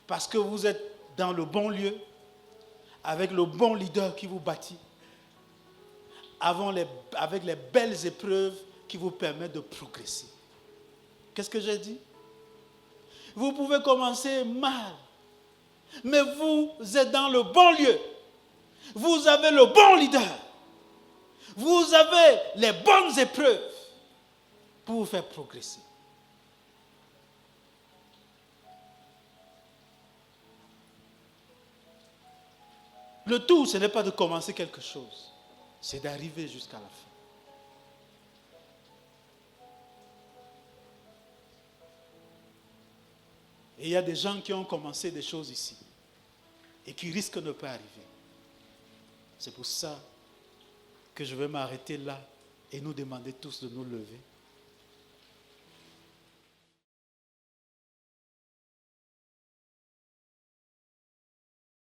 Parce que vous êtes dans le bon lieu, avec le bon leader qui vous bâtit, avec les belles épreuves qui vous permettent de progresser. Qu'est-ce que j'ai dit? Vous pouvez commencer mal, mais vous êtes dans le bon lieu. Vous avez le bon leader. Vous avez les bonnes épreuves pour vous faire progresser. Le tout, ce n'est pas de commencer quelque chose, c'est d'arriver jusqu'à la fin. Et il y a des gens qui ont commencé des choses ici et qui risquent de ne pas arriver. C'est pour ça que je vais m'arrêter là et nous demander tous de nous lever.